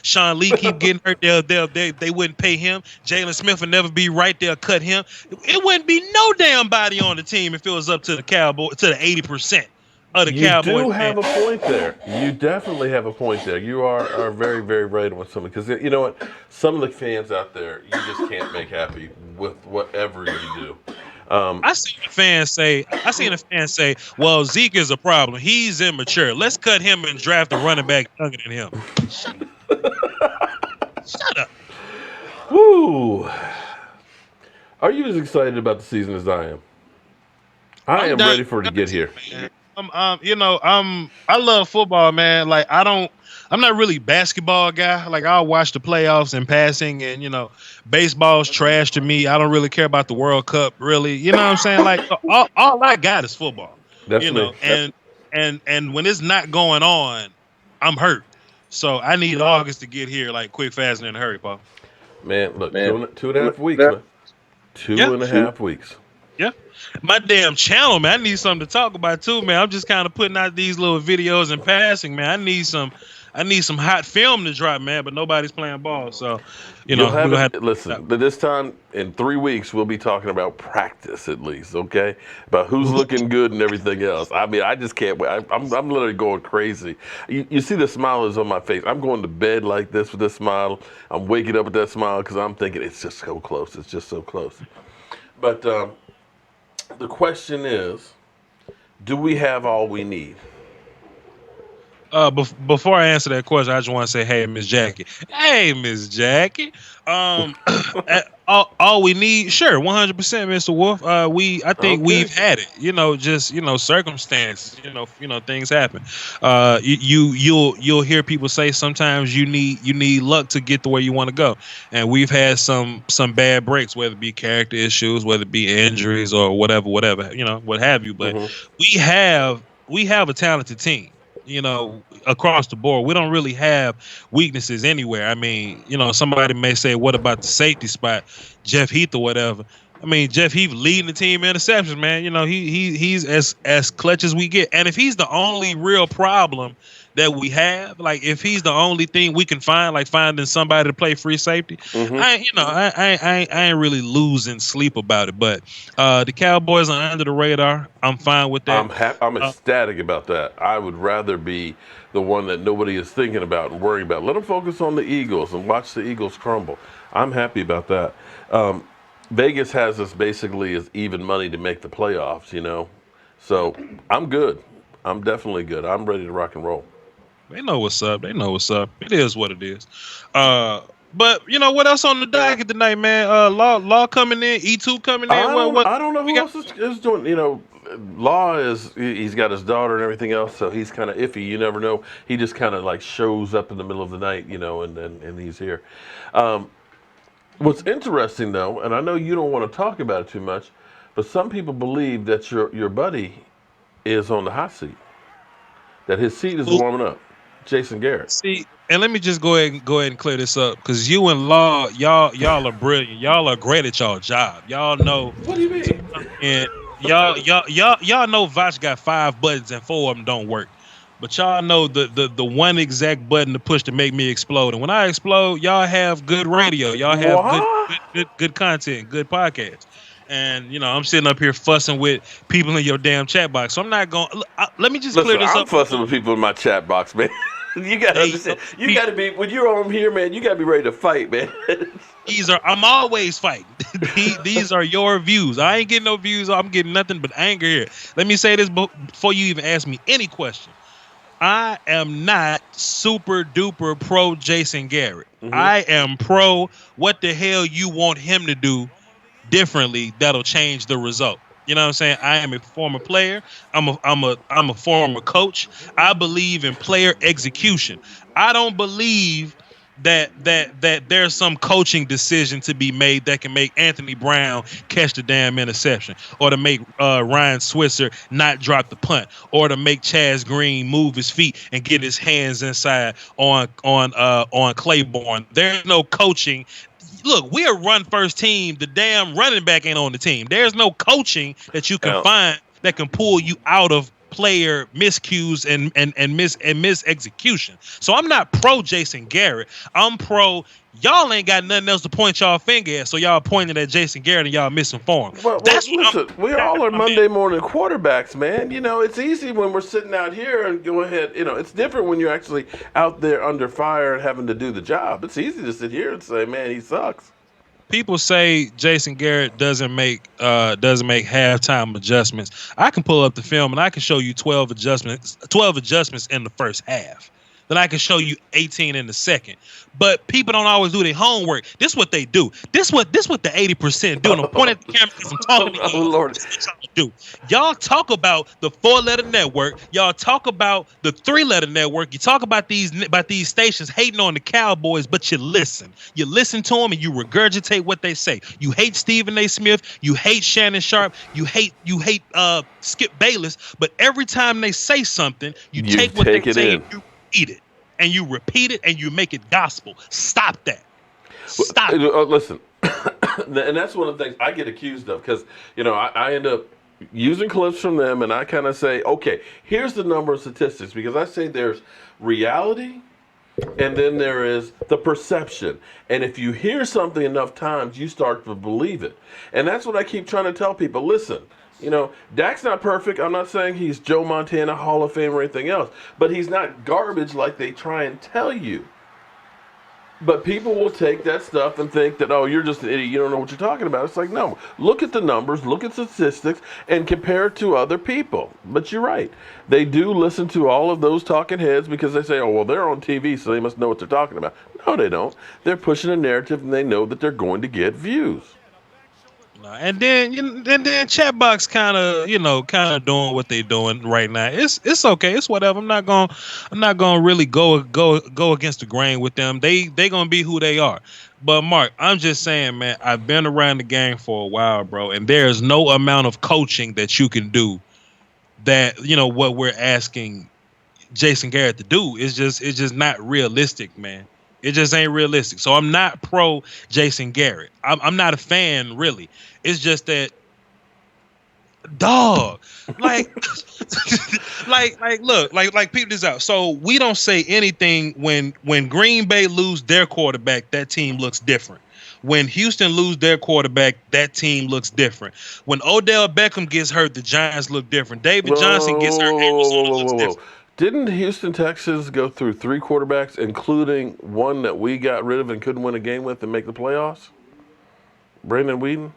Sean Lee keep getting hurt. They wouldn't pay him. Jalen Smith would never be right. They'll cut him. It wouldn't be no damn body on the team if it was up to the Cowboy, to the 80% of the Cowboys. You do have a point there. You definitely have a point there. You are very, very right on something, because you know what? Some of the fans out there, you just can't make happy with whatever you do. I seen a fan say, well, Zeke is a problem. He's immature. Let's cut him and draft a running back younger than him. Shut up. Woo. Are you as excited about the season as I am? I am ready for it to get here. I love football, man. Like I'm not really a basketball guy. Like I'll watch the playoffs and passing, and baseball's trash to me. I don't really care about the World Cup, really. You know what I'm saying? Like all I got is football. That's me. And when it's not going on, I'm hurt. So I need August to get here, like quick, fast, and in a hurry, Paul. Man, look, two and a half weeks, man. Yeah. 2.5 weeks. Yeah. My damn channel, man. I need something to talk about too, man. I'm just kind of putting out these little videos and passing, man. I need some hot film to drop, man, but nobody's playing ball. So, You'll we're gonna have to listen, but this time in 3 weeks, we'll be talking about practice at least, okay? About who's looking good and everything else. I mean, I just can't wait. I'm literally going crazy. You see the smile is on my face. I'm going to bed like this with this smile. I'm waking up with that smile because I'm thinking it's just so close. It's just so close. But the question is, do we have all we need? Before I answer that question, I just want to say, hey, Miss Jackie. Hey, Miss Jackie. All we need, sure, 100%, Mr. Wolf. I think we've had it. Just circumstances. Things happen. You'll hear people say sometimes you need luck to get to where you want to go, and we've had some bad breaks, whether it be character issues, whether it be injuries or whatever, what have you. But we have a talented team. Across the board, we don't really have weaknesses anywhere. I mean, somebody may say, what about the safety spot, Jeff Heath or whatever? I mean, Jeff Heath leading the team in interceptions, man. He's as clutch as we get. And if he's the only real problem that we have, like if he's the only thing we can find, like finding somebody to play free safety, I ain't really losing sleep about it. But the Cowboys are under the radar. I'm fine with that. I'm ecstatic about that. I would rather be the one that nobody is thinking about and worrying about. Let them focus on the Eagles and watch the Eagles crumble. I'm happy about that. Vegas has us basically as even money to make the playoffs, So I'm good. I'm definitely good. I'm ready to rock and roll. They know what's up. It is what it is. But what else on the docket tonight, man? Law coming in, E2 coming in. I don't know who else is doing. Law he's got his daughter and everything else, so he's kind of iffy. You never know. He just kind of like shows up in the middle of the night, and he's here. What's interesting though, and I know you don't want to talk about it too much, but some people believe that your buddy is on the hot seat, that his seat is warming up. Jason Garrett. See, and let me just go ahead and clear this up, because you and Law, y'all are brilliant. Y'all are great at y'all job. Y'all know. What do you mean? And y'all know Voch got 5 buttons and 4 of them don't work. But y'all know the one exact button to push to make me explode. And when I explode, y'all have good radio. Y'all have good content, good podcast. And I'm sitting up here fussing with people in your damn chat box. So I'm not going. Let me just clear this up. I'm fussing with people in my chat box, man. You gotta understand. You gotta be when you're on here, man. You gotta be ready to fight, man. I'm always fighting. These are your views. I ain't getting no views. I'm getting nothing but anger here. Let me say this before you even ask me any question. I am not super duper pro Jason Garrett. I am pro what the hell you want him to do differently that'll change the result. You know what I'm saying? I am a former player. I'm a former coach. I believe in player execution. I don't believe that there's some coaching decision to be made that can make Anthony Brown catch the damn interception, or to make Ryan Switzer not drop the punt, or to make Chaz Green move his feet and get his hands inside on Claiborne. There's no coaching. Look, we're a run first team. The damn running back ain't on the team. There's no coaching that you can find that can pull you out of player miscues and miss execution. So I'm not pro Jason Garrett. I'm pro y'all ain't got nothing else to point y'all finger at, so y'all pointing at Jason Garrett and y'all misinformed. Listen, we all are Monday morning quarterbacks, man. It's easy when we're sitting out here and go ahead. It's different when you're actually out there under fire and having to do the job. It's easy to sit here and say, man, he sucks. People say Jason Garrett doesn't make halftime adjustments. I can pull up the film and I can show you 12 adjustments in the first half. then I can show you 18 in the second. But people don't always do their homework. This what they do. This what the 80% do. And I'm pointing at the camera because I'm talking to Oh y'all. Lord. This is what y'all do. Y'all talk about the 4-letter network. Y'all talk about the 3-letter network. You talk about these stations hating on the Cowboys, but you listen. You listen to them and you regurgitate what they say. You hate Stephen A. Smith. You hate Shannon Sharp. You hate Skip Bayless. But every time they say something, you take what they say and you eat it. And you repeat it and you make it gospel. Stop that. Stop. Listen, and that's one of the things I get accused of because, I end up using clips from them and I kind of say, okay, here's the number of statistics because I say there's reality and then there is the perception. And if you hear something enough times, you start to believe it. And that's what I keep trying to tell people. Listen, Dak's not perfect. I'm not saying he's Joe Montana, Hall of Fame, or anything else. But he's not garbage like they try and tell you. But people will take that stuff and think that, oh, you're just an idiot. You don't know what you're talking about. It's like, no. Look at the numbers, look at statistics, and compare it to other people. But you're right. They do listen to all of those talking heads because they say, oh, well, they're on TV, so they must know what they're talking about. No, they don't. They're pushing a narrative, and they know that they're going to get views. And then Chatbox kind of doing what they're doing right now. It's okay. It's whatever. I'm not gonna really go against the grain with them. They gonna be who they are. But Mark, I'm just saying, man, I've been around the game for a while, bro, and there's no amount of coaching that you can do that what we're asking Jason Garrett to do is just not realistic, man. It just ain't realistic. So I'm not pro Jason Garrett. I'm not a fan, really. It's just that, dog, like peep this out. So we don't say anything when Green Bay lose their quarterback, that team looks different. When Houston lose their quarterback, that team looks different. When Odell Beckham gets hurt, the Giants look different. David Johnson gets hurt, Arizona looks different. Didn't Houston Texans go through 3 quarterbacks, including one that we got rid of and couldn't win a game with and make the playoffs? Brandon Whedon?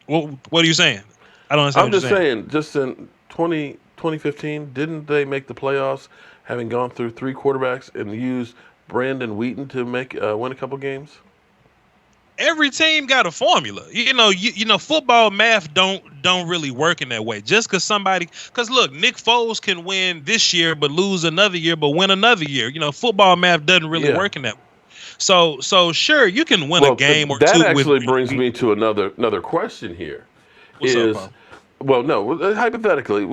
Well, what are you saying? I don't understand. I'm just saying, just in 2015, didn't they make the playoffs having gone through 3 quarterbacks and used Brandon Wheaton to make win a couple games? Every team got a formula. Football math don't really work in that way. Just because look, Nick Foles can win this year but lose another year but win another year. Football math doesn't really work in that way. So sure, you can win a game or two. That actually brings me to another question here. What's up, well, no, hypothetically,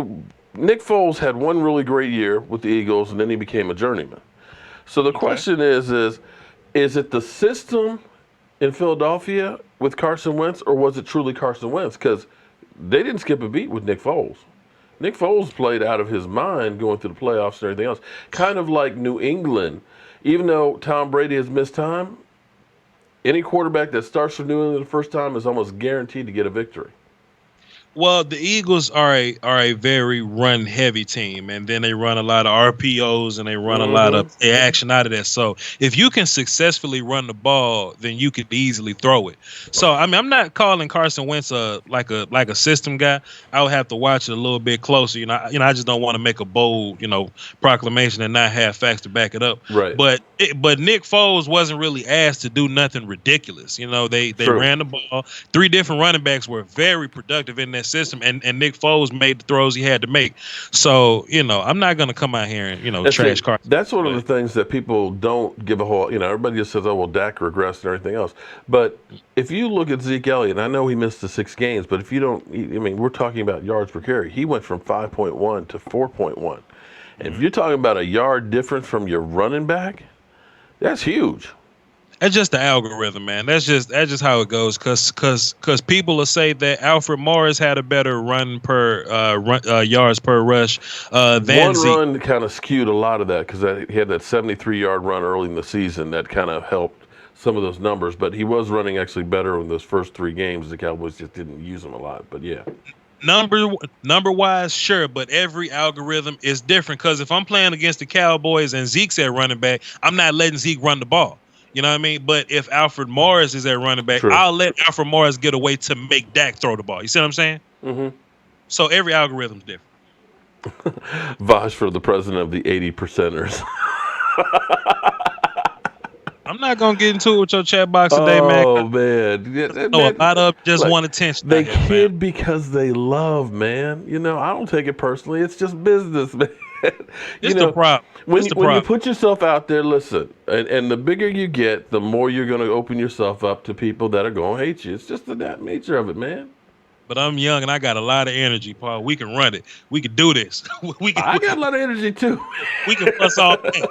Nick Foles had one really great year with the Eagles and then he became a journeyman. So the question is it the system in Philadelphia with Carson Wentz, or was it truly Carson Wentz? Because they didn't skip a beat with Nick Foles. Nick Foles played out of his mind going through the playoffs and everything else. Kind of like New England. Even though Tom Brady has missed time, any quarterback that starts for New England the first time is almost guaranteed to get a victory. Well, the Eagles are a very run heavy team, and then they run a lot of RPOs and they run a lot of action out of that. So if you can successfully run the ball, then you could easily throw it. So I mean, I'm not calling Carson Wentz like a system guy. I would have to watch it a little bit closer. I just don't want to make a bold proclamation and not have facts to back it up. Right. But Nick Foles wasn't really asked to do nothing ridiculous. They ran the ball. 3 different running backs were very productive in that system, and Nick Foles made the throws he had to make. So, I'm not going to come out here and, trash Carson. That's one of the things that people don't give a whole, everybody just says, oh, well, Dak regressed and everything else. But if you look at Zeke Elliott, I know he missed the 6 games, but if you don't, we're talking about yards per carry. He went from 5.1 to 4.1. And if you're talking about a yard difference from your running back, that's huge. That's just the algorithm, man. That's just how it goes. Cause people will say that Alfred Morris had a better run per yards per rush than Zeke. One run kind of skewed a lot of that because he had that 73-yard run early in the season that kind of helped some of those numbers. But he was running actually better in those first 3 games. The Cowboys just didn't use him a lot. But yeah. Number wise, sure, but every algorithm is different. Because if I'm playing against the Cowboys and Zeke's at running back, I'm not letting Zeke run the ball. You know what I mean? But if Alfred Morris is at running back, I'll let Alfred Morris get away to make Dak throw the ball. You see what I'm saying? Mm-hmm. So every algorithm's different. Vosh for the president of the 80 percenters. I'm not gonna get into it with your chat box today, man. 'Cause Oh man, yeah, I know a man. lot of just Look, want attention out they here, fam. kid because they love, man. I don't take it personally. It's just business, man. you It's the know, problem. when It's the when you problem. put yourself out there, listen, and the bigger you get, the more you're going to open yourself up to people that are going to hate you. It's just the that nature of it, man. But I'm young and I got a lot of energy, Paul. We can run it. We can do this. we can I got a lot of energy too. we can fuss all day.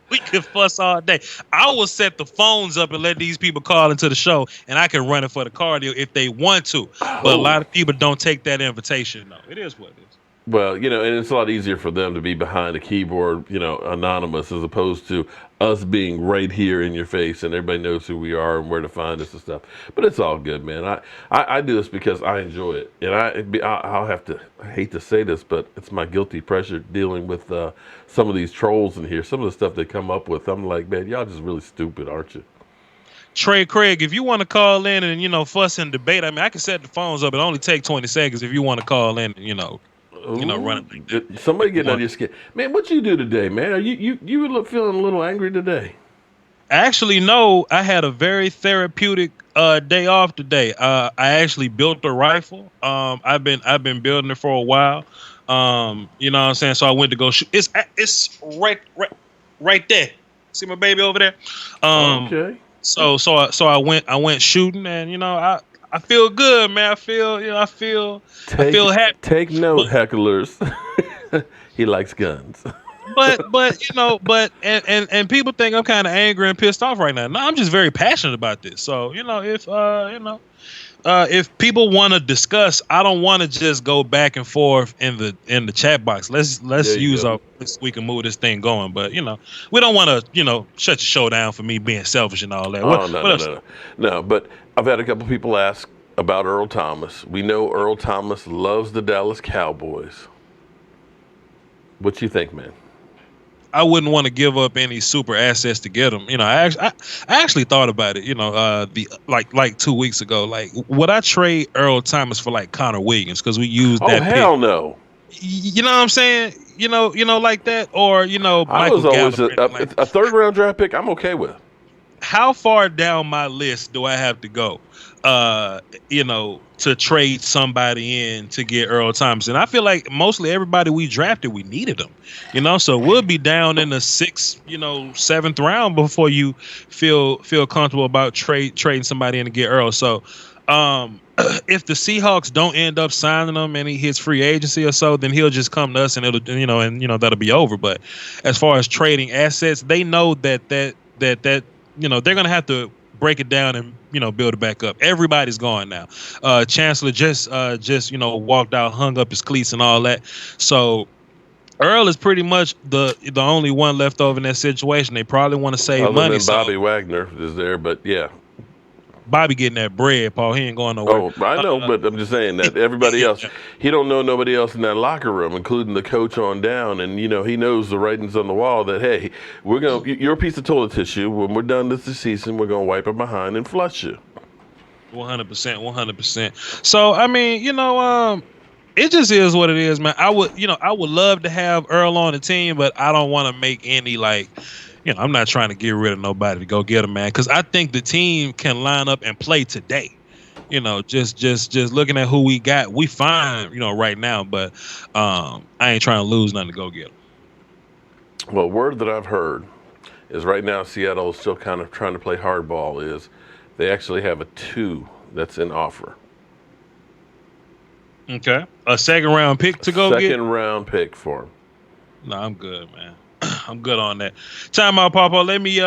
We can fuss all day. I will set the phones up and let these people call into the show, and I can run it for the cardio if they want to. But a Oh. lot of people don't take that invitation. No, it is what it is. Well, and it's a lot easier for them to be behind a keyboard, anonymous, as opposed to us being right here in your face and everybody knows who we are and where to find us and stuff. But it's all good, man. I do this because I enjoy it. And I'll have to, I hate to say this, but it's my guilty pleasure dealing with some of these trolls in here. Some of the stuff they come up with, I'm like, man, y'all just really stupid, aren't you? Trey Craig, if you want to call in and fuss and debate, I mean, I can set the phones up. It only take 20 seconds if you want to call in. Run it like that. Somebody getting on your skin, man. What you do today, man? Are you look feeling a little angry today? Actually, no. I had a very therapeutic day off today. I actually built a rifle. I've been building it for a while. You know what I'm saying? So I went to go shoot. It's right there. See my baby over there? Okay. So I went shooting, and I feel good, man. I feel happy. Take note, hecklers. He likes guns. But people think I'm kind of angry and pissed off right now. No, I'm just very passionate about this. So if people want to discuss, I don't want to just go back and forth in the chat box. Let's use our so we can move this thing going. But we don't want to shut the show down for me being selfish and all that. Oh, no. But I've had a couple people ask about Earl Thomas. We know Earl Thomas loves the Dallas Cowboys. What you think, man? I wouldn't want to give up any super assets to get him. I actually thought about it. Like 2 weeks ago. Like, would I trade Earl Thomas for like Connor Williams because we used that pick? Hell no. You know what I'm saying? Like that, or I Michael was always Gallup. a third round draft pick. I'm okay with. How far down my list do I have to go? To trade somebody in to get Earl Thomas. And I feel like mostly everybody we drafted, we needed them. So we'll be down in the 6th, 7th round before you feel comfortable about trading somebody in to get Earl. So if the Seahawks don't end up signing him and he hits free agency or so, then he'll just come to us and that'll be over. But as far as trading assets, they know that they're gonna have to break it down and build it back up. Everybody's gone now. Chancellor just walked out, hung up his cleats and all that. So Earl is pretty much the only one left over in that situation. They probably want to save money. Than Bobby Wagner is there, but yeah. Bobby getting that bread, Paul. He ain't going nowhere. Oh, I know, but I'm just saying that everybody else, he don't know nobody else in that locker room, including the coach on down. And, he knows the writings on the wall that, hey, you're a piece of toilet tissue. When we're done this season, we're going to wipe it behind and flush you. 100%. So, I mean, it just is what it is, man. I would love to have Earl on the team, but I don't want to make any I'm not trying to get rid of nobody to go get him, man, because I think the team can line up and play today. Just looking at who we got, we fine, right now, but I ain't trying to lose nothing to go get him. Well, word that I've heard is right now Seattle is still kind of trying to play hardball. Is they actually have a 2 that's in offer. Okay, a second round pick to go get. Second round pick for him. No, I'm good, man. I'm good on that. Time out, Papa. Let me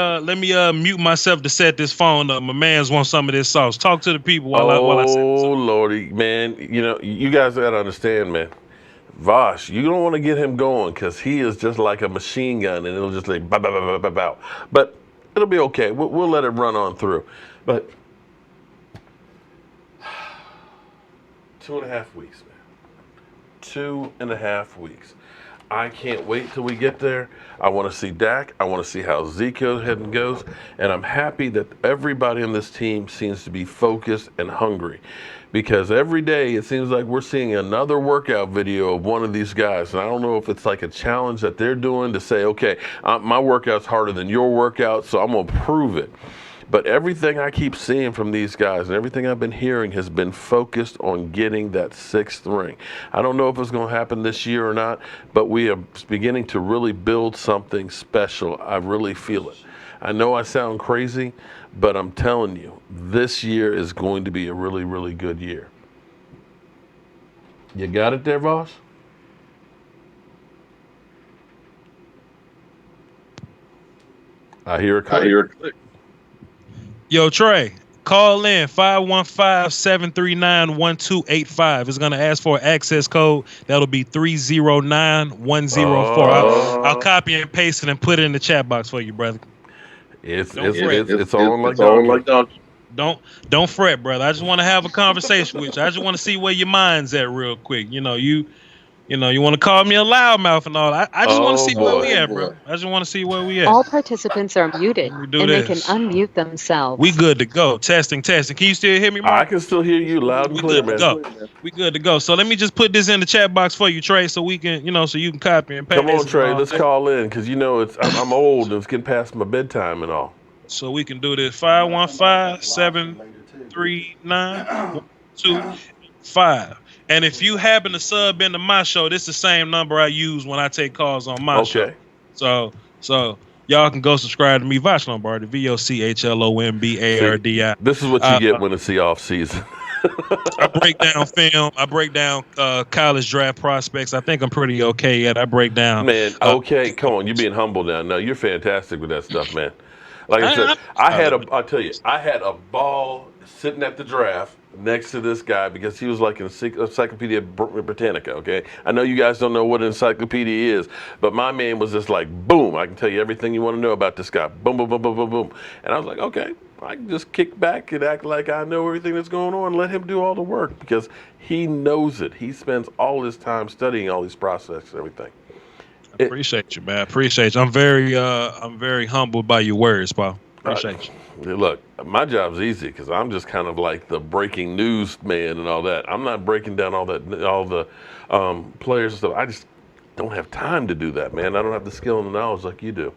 mute myself to set this phone up. My man's want some of this sauce. Talk to the people while I set this up. Oh, Lordy, man. You guys got to understand, man. Vosh, you don't want to get him going because he is just like a machine gun and it'll just like bow, bow, bow, bow, bow. But it'll be okay. We'll let it run on through. But 2.5 weeks, man. 2.5 weeks. I can't wait till we get there. I want to see Dak. I want to see how Zeke head goes. And I'm happy that everybody on this team seems to be focused and hungry. Because every day it seems like we're seeing another workout video of one of these guys. And I don't know if it's like a challenge that they're doing to say, okay, my workout's harder than your workout, so I'm going to prove it. But everything I keep seeing from these guys and everything I've been hearing has been focused on getting that 6th ring. I don't know if it's going to happen this year or not, but we are beginning to really build something special. I really feel it. I know I sound crazy, but I'm telling you, this year is going to be a really, really good year. You got it there, Voss? I hear a click. Yo, Trey, call in 515-739-1285. It's going to ask for an access code. That'll be 309104. I'll copy and paste it and put it in the chat box for you, brother. It's on like donkey. Don't fret, brother. I just want to have a conversation with you. I just want to see where your mind's at real quick. You want to call me a loudmouth and all. I just want to see where we at, bro. I just want to see where we at. All participants are muted, and they can unmute themselves. We good to go. Testing. Can you still hear me, Mark? I can still hear you loud and clear, man. We good to go. So let me just put this in the chat box for you, Trey, so we can, so you can copy and paste. Come on, Trey. Let's call in because I'm old and it's getting past my bedtime and all. So we can do this. 515-739-1285. And if you happen to sub into my show, this is the same number I use when I take calls on my show. So y'all can go subscribe to me, Vosh Lombardi, VOCHLOMBARDI. This is what you get when it's the off season. I break down film. I break down college draft prospects. I think I'm pretty okay at. I break down. Man, okay, come on, you're being humble now. No, you're fantastic with that stuff, man. Like I said, I'll tell you, I had a ball sitting at the draft next to this guy because he was like an Encyclopedia Britannica, okay? I know you guys don't know what an encyclopedia is, but my man was just like, boom, I can tell you everything you want to know about this guy. Boom, boom, boom, boom, boom, boom. And I was like, okay, I can just kick back and act like I know everything that's going on and let him do all the work because he knows it. He spends all his time studying all these processes and everything. I appreciate you, man. Appreciate you. I'm very humbled by your words, Paul. Appreciate you. Look, my job's easy because I'm just kind of like the breaking news man and all that. I'm not breaking down all the players and stuff. I just don't have time to do that, man. I don't have the skill and the knowledge like you do.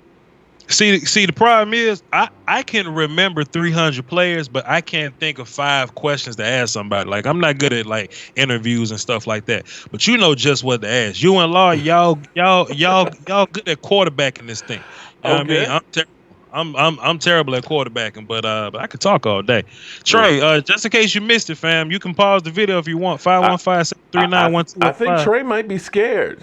See, the problem is I can remember 300 players, but I can't think of 5 questions to ask somebody. Like I'm not good at like interviews and stuff like that. But you know just what to ask. You and Law, y'all good at quarterbacking this thing. You know what I mean? I'm terrible at quarterbacking, but I could talk all day. Trey, just in case you missed it, fam, you can pause the video if you want. 515-739-1285. I think Trey might be scared.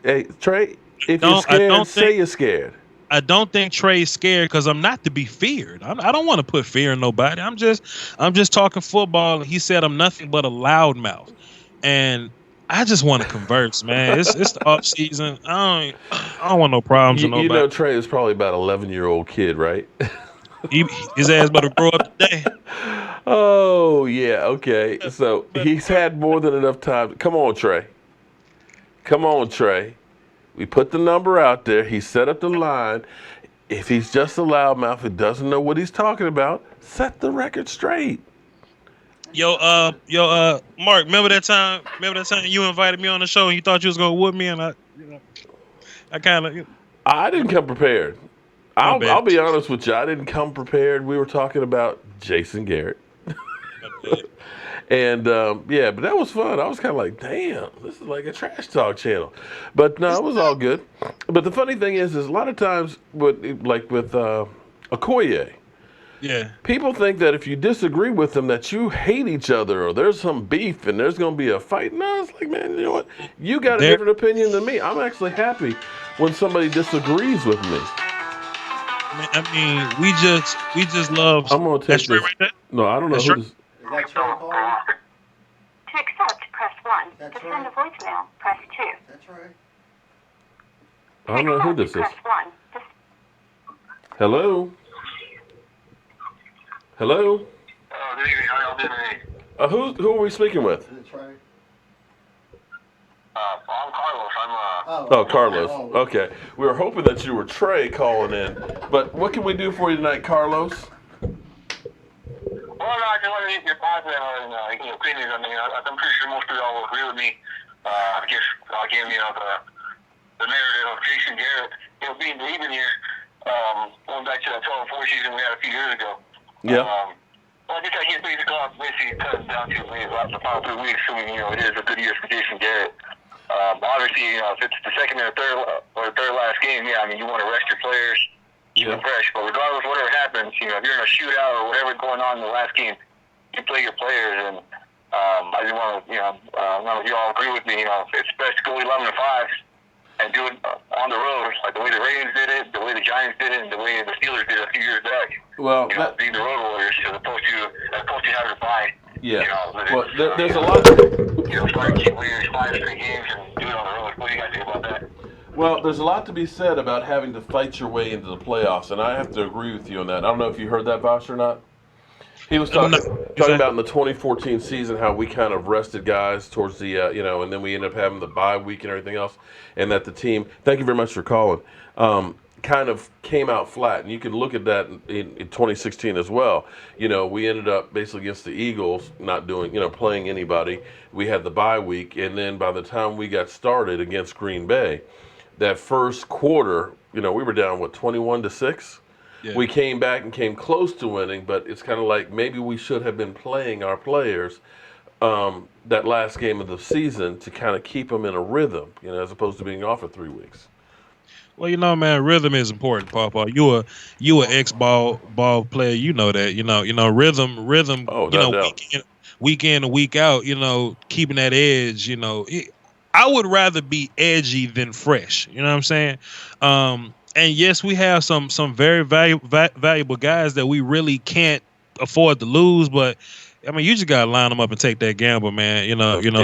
Hey, Trey, if you're scared, say you're scared. I don't think Trey's scared because I'm not to be feared. I don't want to put fear in nobody. I'm just talking football. He said I'm nothing but a loudmouth, and I just want to converse, man. It's the off season. I don't want no problems with nobody. You know, Trey is probably about an 11-year-old kid, right? His ass better grow up today. Oh yeah, okay. So he's had more than enough time. Come on, Trey. We put the number out there. He set up the line. If he's just a loudmouth who doesn't know what he's talking about, set the record straight. Yo, Mark, remember that time you invited me on the show and you thought you was gonna whoop me, and I kind of. I didn't come prepared. I'll be honest with you. I didn't come prepared. We were talking about Jason Garrett. And, but that was fun. I was kind of like, damn, this is like a trash talk channel. But no, it was all good. But the funny thing is a lot of times, with Okoye, people think that if you disagree with them that you hate each other or there's some beef and there's going to be a fight. No, it's like, man, you know what? You got a different opinion than me. I'm actually happy when somebody disagrees with me. I mean, we just love. I'm going to take this. Right, no, I don't know who this is. Is that Trey calling? To accept, press 1. To send a voicemail, press 2. That's right. I don't know who this is. Press 1. Hello? Hello? Good evening. How y'all doing today? Who are we speaking with? Is it Trey? I'm Carlos. I'm Oh, Carlos. Okay. We were hoping that you were Trey calling in. But what can we do for you tonight, Carlos? Well, no, I just wanted to get your thoughts and your opinions on it. I'm pretty sure most of y'all will agree with me. Just again, the narrative of Jason Garrett, being the even year, going back to that 12-4 season we had a few years ago. Yeah. Well, I just think the clock basically comes down to the final 3 weeks. So, it is a good year for Jason Garrett. Obviously, if it's the second or third last game, you want to rest your players. Keep it fresh, but regardless of whatever happens, if you're in a shootout or whatever's going on in the last game, you play your players. And I just want to, I don't know if you all agree with me. It's best to go 11-5 and do it on the road, like the way the Ravens did it, the way the Giants did it, and the way the Steelers did it a few years back. Well, being the road warriors as opposed to having to buy. Yeah. Well, there's a lot. Start keep winning 5 straight games and do it on the road. What do you guys think about that? Well, there's a lot to be said about having to fight your way into the playoffs, and I have to agree with you on that. I don't know if you heard that, Vosh, or not. He was talking about in the 2014 season how we kind of rested guys towards the, and then we ended up having the bye week and everything else, and that the team, thank you very much for calling, kind of came out flat. And you can look at that in 2016 as well. We ended up basically against the Eagles not doing, playing anybody. We had the bye week, and then by the time we got started against Green Bay, that first quarter, we were down, 21-6? Yeah. We came back and came close to winning, but it's kind of like maybe we should have been playing our players that last game of the season to kind of keep them in a rhythm, as opposed to being off for 3 weeks. Well, man, rhythm is important, Papa. You a ex-ball player, you know that. Rhythm. Oh, week in and week out, keeping that edge. I would rather be edgy than fresh. You know what I'm saying? And yes, we have some very valuable guys that we really can't afford to lose, but you just gotta line them up and take that gamble, man.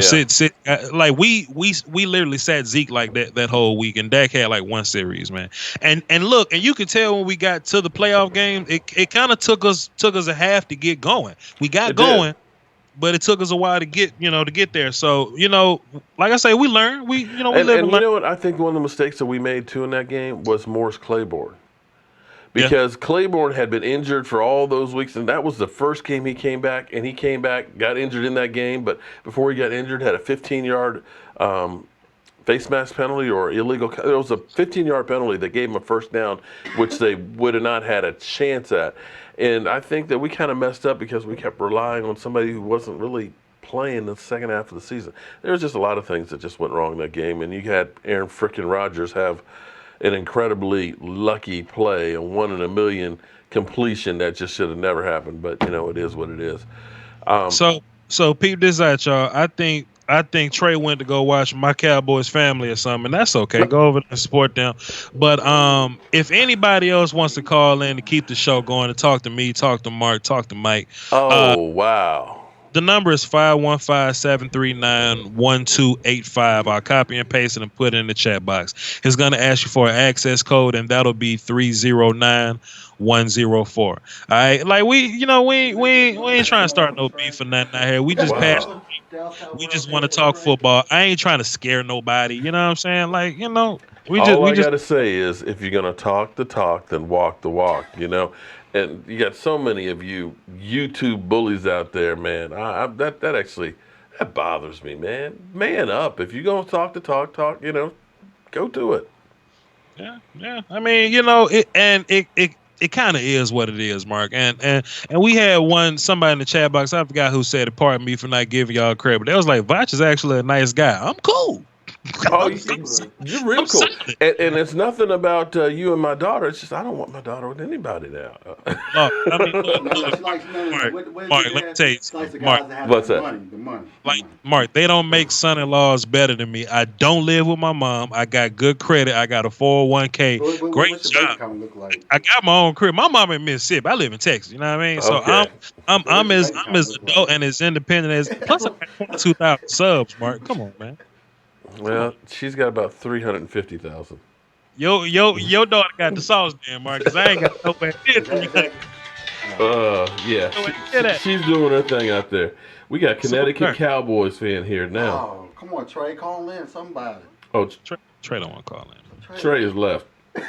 Sit. Like we literally sat Zeke like that whole week, and Dak had like one series, man. And look, and you could tell when we got to the playoff game, it kind of took us a half to get going. We got going, but it took us a while to get there. So like I say, we learn. We live and learn. You know what? I think one of the mistakes that we made too in that game was Morris Claiborne. Because Claiborne had been injured for all those weeks, and that was the first game he came back, and he came back, got injured in that game, but before he got injured, had a 15-yard face mask penalty or illegal. It was a 15-yard penalty that gave him a first down, which they would have not had a chance at. And I think that we kind of messed up because we kept relying on somebody who wasn't really playing the second half of the season. There was just a lot of things that just went wrong in that game, and you had Aaron frickin' Rodgers have an incredibly lucky play, a 1 in a million completion that just should have never happened. But it is what it is. So peep this out, y'all. I think Trey went to go watch My Cowboys Family or something, and that's okay. Go over there and support them. But if anybody else wants to call in to keep the show going, to talk to me, talk to Mark, talk to Mike. Wow. The number is 515-739-1285. I'll copy and paste it and put it in the chat box. It's going to ask you for an access code, and that'll be 309104. All right, like we ain't trying to start no beef or nothing out here. We just we just want to talk football. I ain't trying to scare nobody. You know what I'm saying? Like all I gotta say is, if you're gonna talk the talk, then walk the walk. And you got so many of you YouTube bullies out there, man. That bothers me, man. Man up. If you're gonna talk the talk, go do it. Yeah. It kind of is what it is, Mark. And we had somebody in the chat box. I forgot who said it. Pardon me for not giving y'all credit, but they was like, "Vach is actually a nice guy." I'm cool. Oh, you're real cool. And it's nothing about you and my daughter. It's just I don't want my daughter with anybody now. Mark, let me tell you something. Mark, what's that? The money. Mark, they don't make son-in-laws better than me. I don't live with my mom. I got good credit. I got a 401k. Great job. I got my own crib. My mom in Mississippi. I live in Texas. You know what I mean? So I'm as adult and as independent as. Plus, I got 2,000 subs. Mark, come on, man. Well, she's got about 350,000. Your daughter got the sauce, then, Mark, because I ain't got nowhere near. Yeah, she's doing her thing out there. We got Connecticut Cowboys fan here now. Oh, come on, Trey, call in somebody. Oh, Trey don't want to call in. Trey is left. Press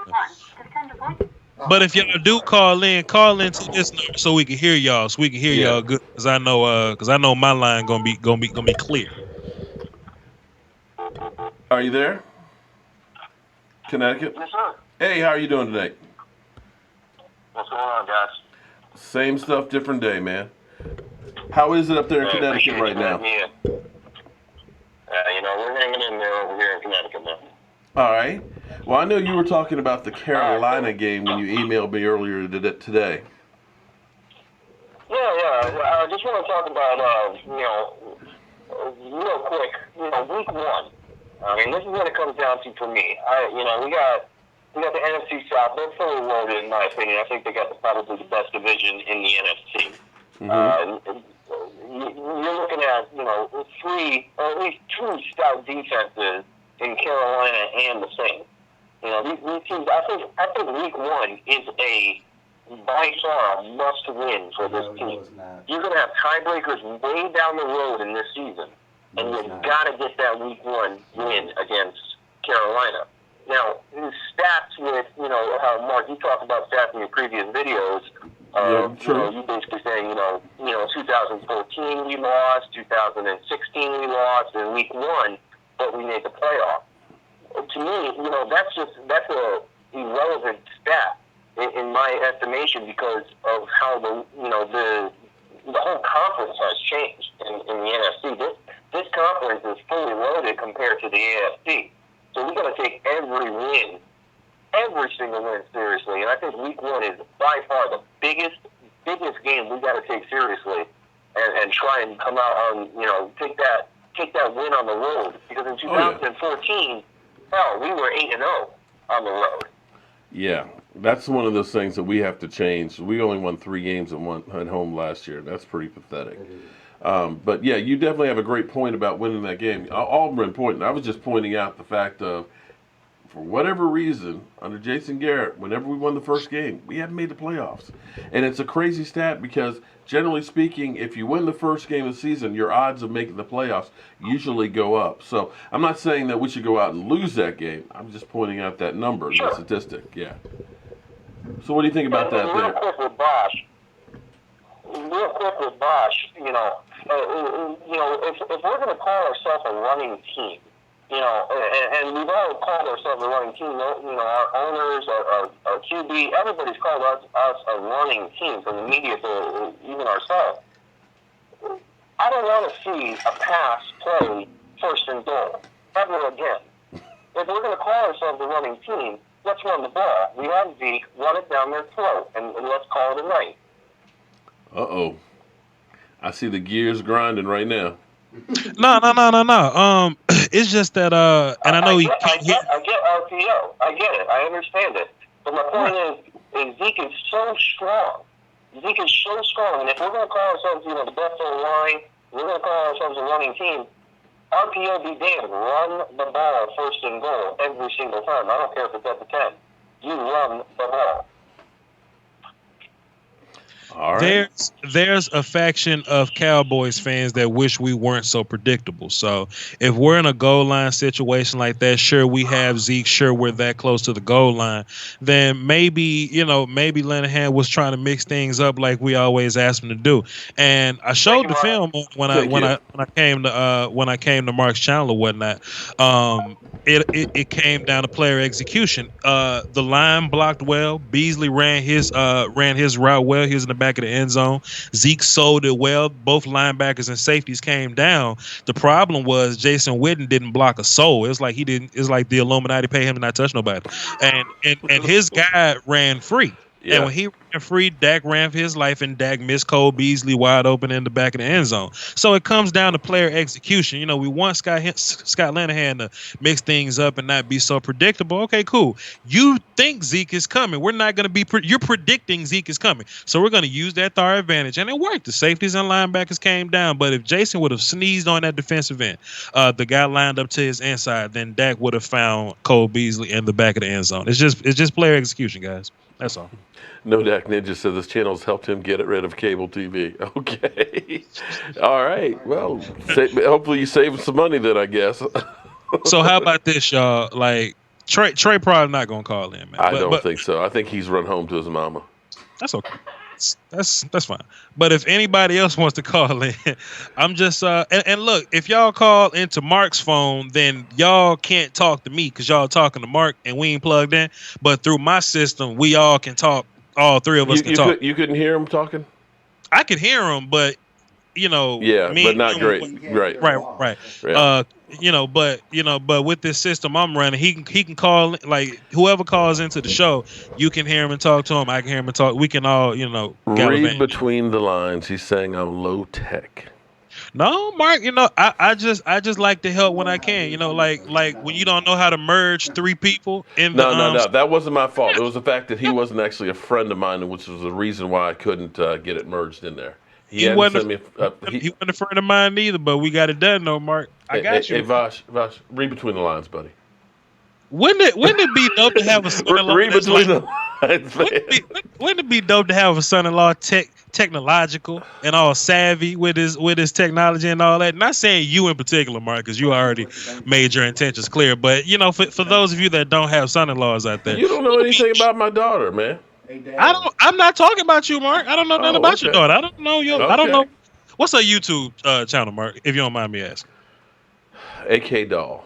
1 to send a voice. But if y'all do call in to this number so we can hear y'all, good. Cause I know my line gonna be clear. Are you there? Connecticut? Yes, sir. Hey, how are you doing today? What's going on, guys? Same stuff, different day, man. How is it up there in Connecticut right now? Yeah, we're hanging in there over here in Connecticut, man. All right. Well, I know you were talking about the Carolina game when you emailed me earlier today. Yeah. I just want to talk about, real quick, week 1. I mean, this is what it comes down to for me. We got the NFC South. They're fully loaded, in my opinion. I think they got probably the best division in the NFC. You're looking at, 3 or at least 2 stout defenses in Carolina and the Saints. These teams. I think week 1 is by far a must-win for this team. You're going to have tiebreakers way down the road in this season, and you've got to get that week 1 win against Carolina. Now, his stats with, how Mark, you talked about stats in your previous videos. You basically saying, 2014 we lost, 2016 we lost, in week 1, but we made the playoff. To me, that's a irrelevant stat in my estimation because of how the whole conference has changed in the NFC. This conference is fully loaded compared to the AFC. So we got to take every single win seriously. And I think week 1 is by far the biggest game we got to take seriously and try and come out on, take that win on the road. Because in 2014, we were 8-0 on the road. Yeah, that's one of those things that we have to change. We only won 3 games at home last year. That's pretty pathetic. But yeah, you definitely have a great point about winning that game. All been pointing. I was just pointing out the fact of, for whatever reason, under Jason Garrett, whenever we won the first game, we haven't made the playoffs. And it's a crazy stat because, generally speaking, if you win the first game of the season, your odds of making the playoffs usually go up. So I'm not saying that we should go out and lose that game. I'm just pointing out that number, that statistic. Yeah. So what do you think about that there? Real quick with Bosch, if we're going to call ourselves a running team, and we've all called ourselves a running team, our owners, our QB, everybody's called us a running team from the media to even ourselves. I don't want to see a pass play first and goal ever again. If we're going to call ourselves a running team, let's run the ball. We have Zeke, run it down their throat, and let's call it a night. Uh-oh. I see the gears grinding right now. No. It's just that and I know I get RPO. I get it. I understand it. But my point is Zeke is so strong. And if we're going to call ourselves, the best on the line, we're going to call ourselves a running team, RPO be damned. Run the ball first and goal every single time. I don't care if it's at the 10. You run the ball. All right. There's a faction of Cowboys fans that wish we weren't so predictable. So if we're in a goal line situation like that, sure we have Zeke, sure we're that close to the goal line, then maybe Linehan was trying to mix things up like we always ask him to do. And I showed the film when I came to Mark's channel or whatnot. It came down to player execution. The line blocked well. Beasley ran his route well. He was in the back of the end zone. Zeke sold it well. Both linebackers and safeties came down. The problem was Jason Witten didn't block a soul. It's like it's like the Illuminati paid him to not touch nobody. And his guy ran free. Yeah. And when he ran free, Dak ran for his life, and Dak missed Cole Beasley wide open in the back of the end zone. So it comes down to player execution. We want Scott Linehan to mix things up and not be so predictable. Okay, cool. You think Zeke is coming. We're not going to be you're predicting Zeke is coming. So we're going to use that to our advantage. And it worked. The safeties and linebackers came down. But if Jason would have sneezed on that defensive end, the guy lined up to his inside, then Dak would have found Cole Beasley in the back of the end zone. It's just player execution, guys. That's all. No Dak Ninja said this channel's helped him get rid of cable TV. Okay. All right. Well, hopefully you saved some money then, I guess. So how about this, y'all? Like Trey probably not gonna call in, man. I don't think so. I think he's run home to his mama. That's okay. That's fine. But if anybody else wants to call in, I'm just and look, if y'all call into Mark's phone, then y'all can't talk to me because y'all talking to Mark and we ain't plugged in. But through my system, we all can talk. All three of us can talk. You couldn't hear him talking? I could hear him, but yeah, but not great. Right. Yeah. But with this system I'm running, he can call, like whoever calls into the show, you can hear him and talk to him. I can hear him and talk. We can all, read between the lines. He's saying I'm low tech. No, Mark, I just like to help when I can. Like when you don't know how to merge three people in the No. That wasn't my fault. It was the fact that he wasn't actually a friend of mine, which was the reason why I couldn't get it merged in there. He wasn't a friend of mine either, but we got it done though, Mark. I got you. Hey, Vash, read between the lines, buddy. Wouldn't it be dope to have a son-in-law? Read between the lines, wouldn't it be dope to have a son-in-law technological and all savvy with his technology and all that? Not saying you in particular, Mark, because you already made your intentions clear. But for those of you that don't have son-in-laws out there, you don't know anything about my daughter, man. I'm not talking about you, Mark. I don't know nothing about your daughter. I don't know I don't know. What's her YouTube channel, Mark? If you don't mind me asking. AK Doll.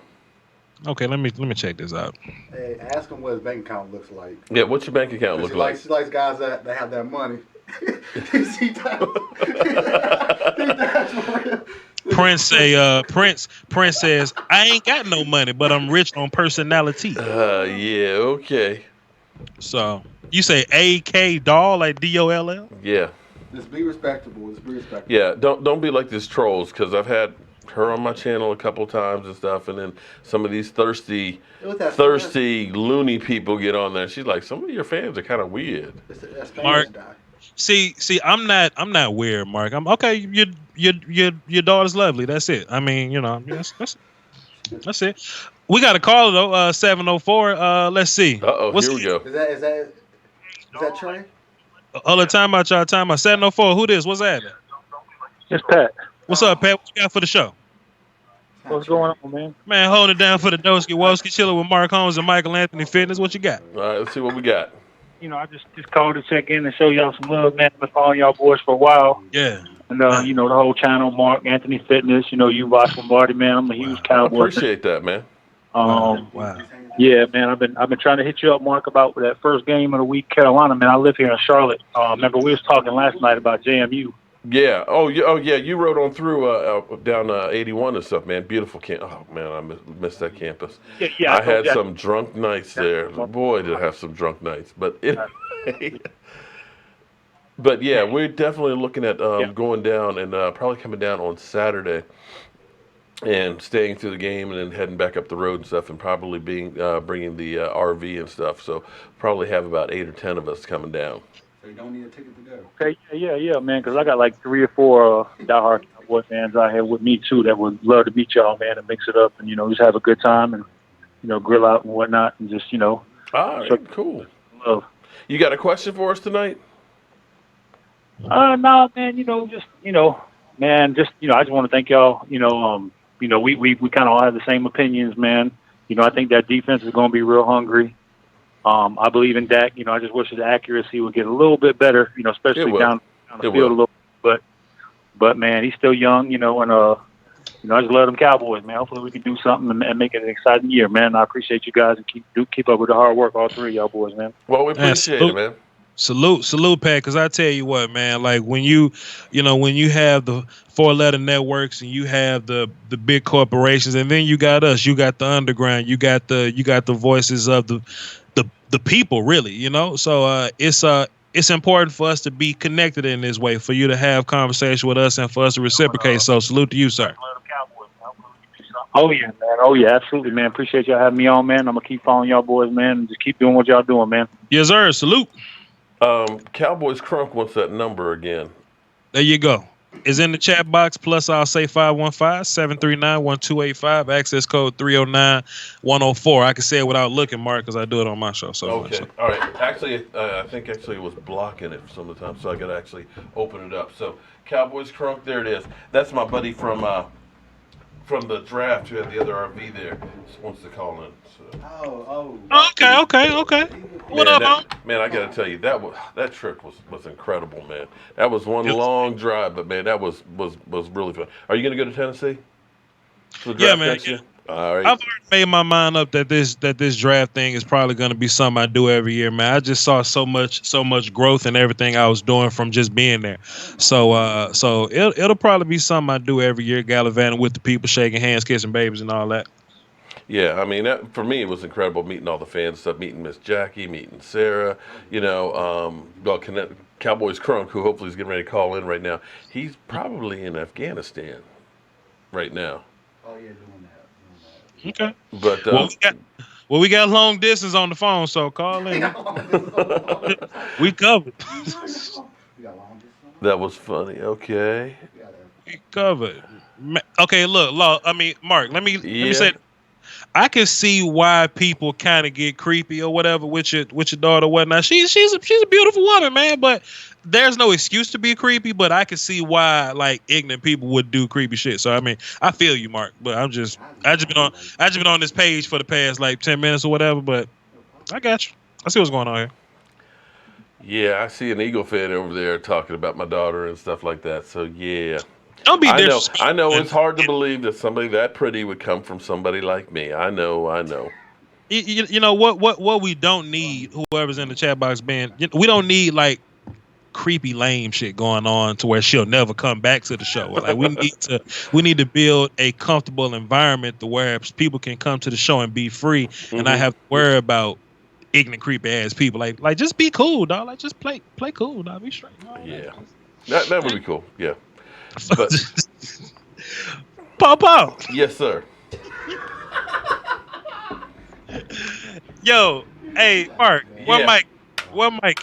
Okay, let me check this out. Hey, ask him what his bank account looks like. Yeah, what's your bank account look like? She likes guys that have that money. Prince says, I ain't got no money, but I'm rich on personality. Yeah, okay. So you say AK Doll, like DOLL? Yeah. Just be respectable. Yeah, don't be like these trolls, because I've had her on my channel a couple times and stuff, and then some of these thirsty loony people get on there. She's like, some of your fans are kind of weird. Mark, see, I'm not weird, Mark. I'm okay. Your daughter's lovely. That's it. I mean, that's it. We got a caller though. 704. Let's see. Here we go. Is that Trey? All the time out, y'all. Time out. 704. Who this? What's that? It's Pat. What's up, Pat? What you got for the show? What's going on, man? Man, holding it down for the Doski Woski, chilling with Mark Holmes and Michael Anthony Fitness. What you got? All right, let's see what we got. I just called to check in and show y'all some love, man. I've been following y'all boys for a while. Yeah. And, the whole channel, Mark Anthony Fitness, you Vosh Lombardi, man. I'm a huge Cowboy. I appreciate that, man. Wow. Yeah, man. I've been trying to hit you up, Mark, about that first game of the week, Carolina, man. I live here in Charlotte. Remember, we was talking last night about JMU. Yeah. Oh, yeah. You rode on through down 81 and stuff, man. Beautiful camp. Oh man, I missed that campus. Yeah. I had some drunk nights there. Boy, did I have some drunk nights. But but yeah, we're definitely looking at going down and probably coming down on Saturday and staying through the game and then heading back up the road and stuff, and probably bringing the RV and stuff. So probably have about 8 or 10 of us coming down. So you don't need a ticket to go. Okay, yeah, man, because I got like 3 or 4 diehard Cowboy fans out here with me, too, that would love to meet y'all, man, and mix it up and, just have a good time and, grill out and whatnot and just, All right, cool. Love. You got a question for us tonight? No, man, man, I just want to thank y'all. We kind of all have the same opinions, man. I think that defense is going to be real hungry. I believe in Dak. I just wish his accuracy would get a little bit better, especially down the field a little bit. But man, he's still young, and I just love them Cowboys, man. Hopefully we can do something and make it an exciting year, man. I appreciate you guys and keep up with the hard work, all 3 of y'all boys, man. Well, we appreciate it, man. Salute, Pat. Because I tell you what, man. Like when you have the 4-letter networks and you have the big corporations, and then you got us, you got the underground, you got the voices of the people, really. So it's important for us to be connected in this way, for you to have conversation with us and for us to reciprocate. So salute to you, sir. Oh yeah, man. Oh yeah, absolutely, man. Appreciate y'all having me on, man. I'm gonna keep following y'all boys, man, and just keep doing what y'all doing, man. Yes, sir. Salute. Cowboys Crunk wants that number again. There you go. It's in the chat box. Plus, I'll say 515-739-1285. Access code 309-104. I can say it without looking, Mark, because I do it on my show. So okay. All right. Actually, I think it was blocking it some of the time, so I got to actually open it up. So Cowboys Crunk, there it is. That's my buddy from from the draft who had the other RV there wants to call in. So. Okay. What up, man? Man, I got to tell you that trip was incredible, man. That was one long drive, but man, that was really fun. Are you going to go to Tennessee for the draft next year? All right. I've already made my mind up that this draft thing is probably going to be something I do every year, man. I just saw so much growth in everything I was doing from just being there. So it'll probably be something I do every year, gallivanting with the people, shaking hands, kissing babies, and all that. Yeah, I mean, for me, it was incredible meeting all the fans, stuff, meeting Miss Jackie, meeting Sarah, Cowboys Crunk, who hopefully is getting ready to call in right now. He's probably in Afghanistan right now. Oh, yeah, doing that. Okay. But we got long distance on the phone, so call in. We covered. That was funny. Okay. We covered. Okay, look, Mark, let me say, I can see why people kind of get creepy or whatever with your daughter or whatnot. She's a beautiful woman, man, but there's no excuse to be creepy. But I can see why like ignorant people would do creepy shit. So I mean, I feel you, Mark. But I just been on this page for the past like 10 minutes or whatever. But I got you. I see what's going on here. Yeah, I see an Eagle fan over there talking about my daughter and stuff like that. So yeah. Don't be disrespectful. I know it's hard to believe that somebody that pretty would come from somebody like me. I know. You know what we don't need, whoever's in the chat box band, we don't need like creepy lame shit going on to where she'll never come back to the show. Like we need to build a comfortable environment to where people can come to the show and be free and not have to worry about ignorant creepy ass people. Like just be cool, dog. Like just play cool, dog. Be straight. Yeah. That would be cool. Yeah. But Paw. Yes, sir. Yo, hey, Mark, where Mike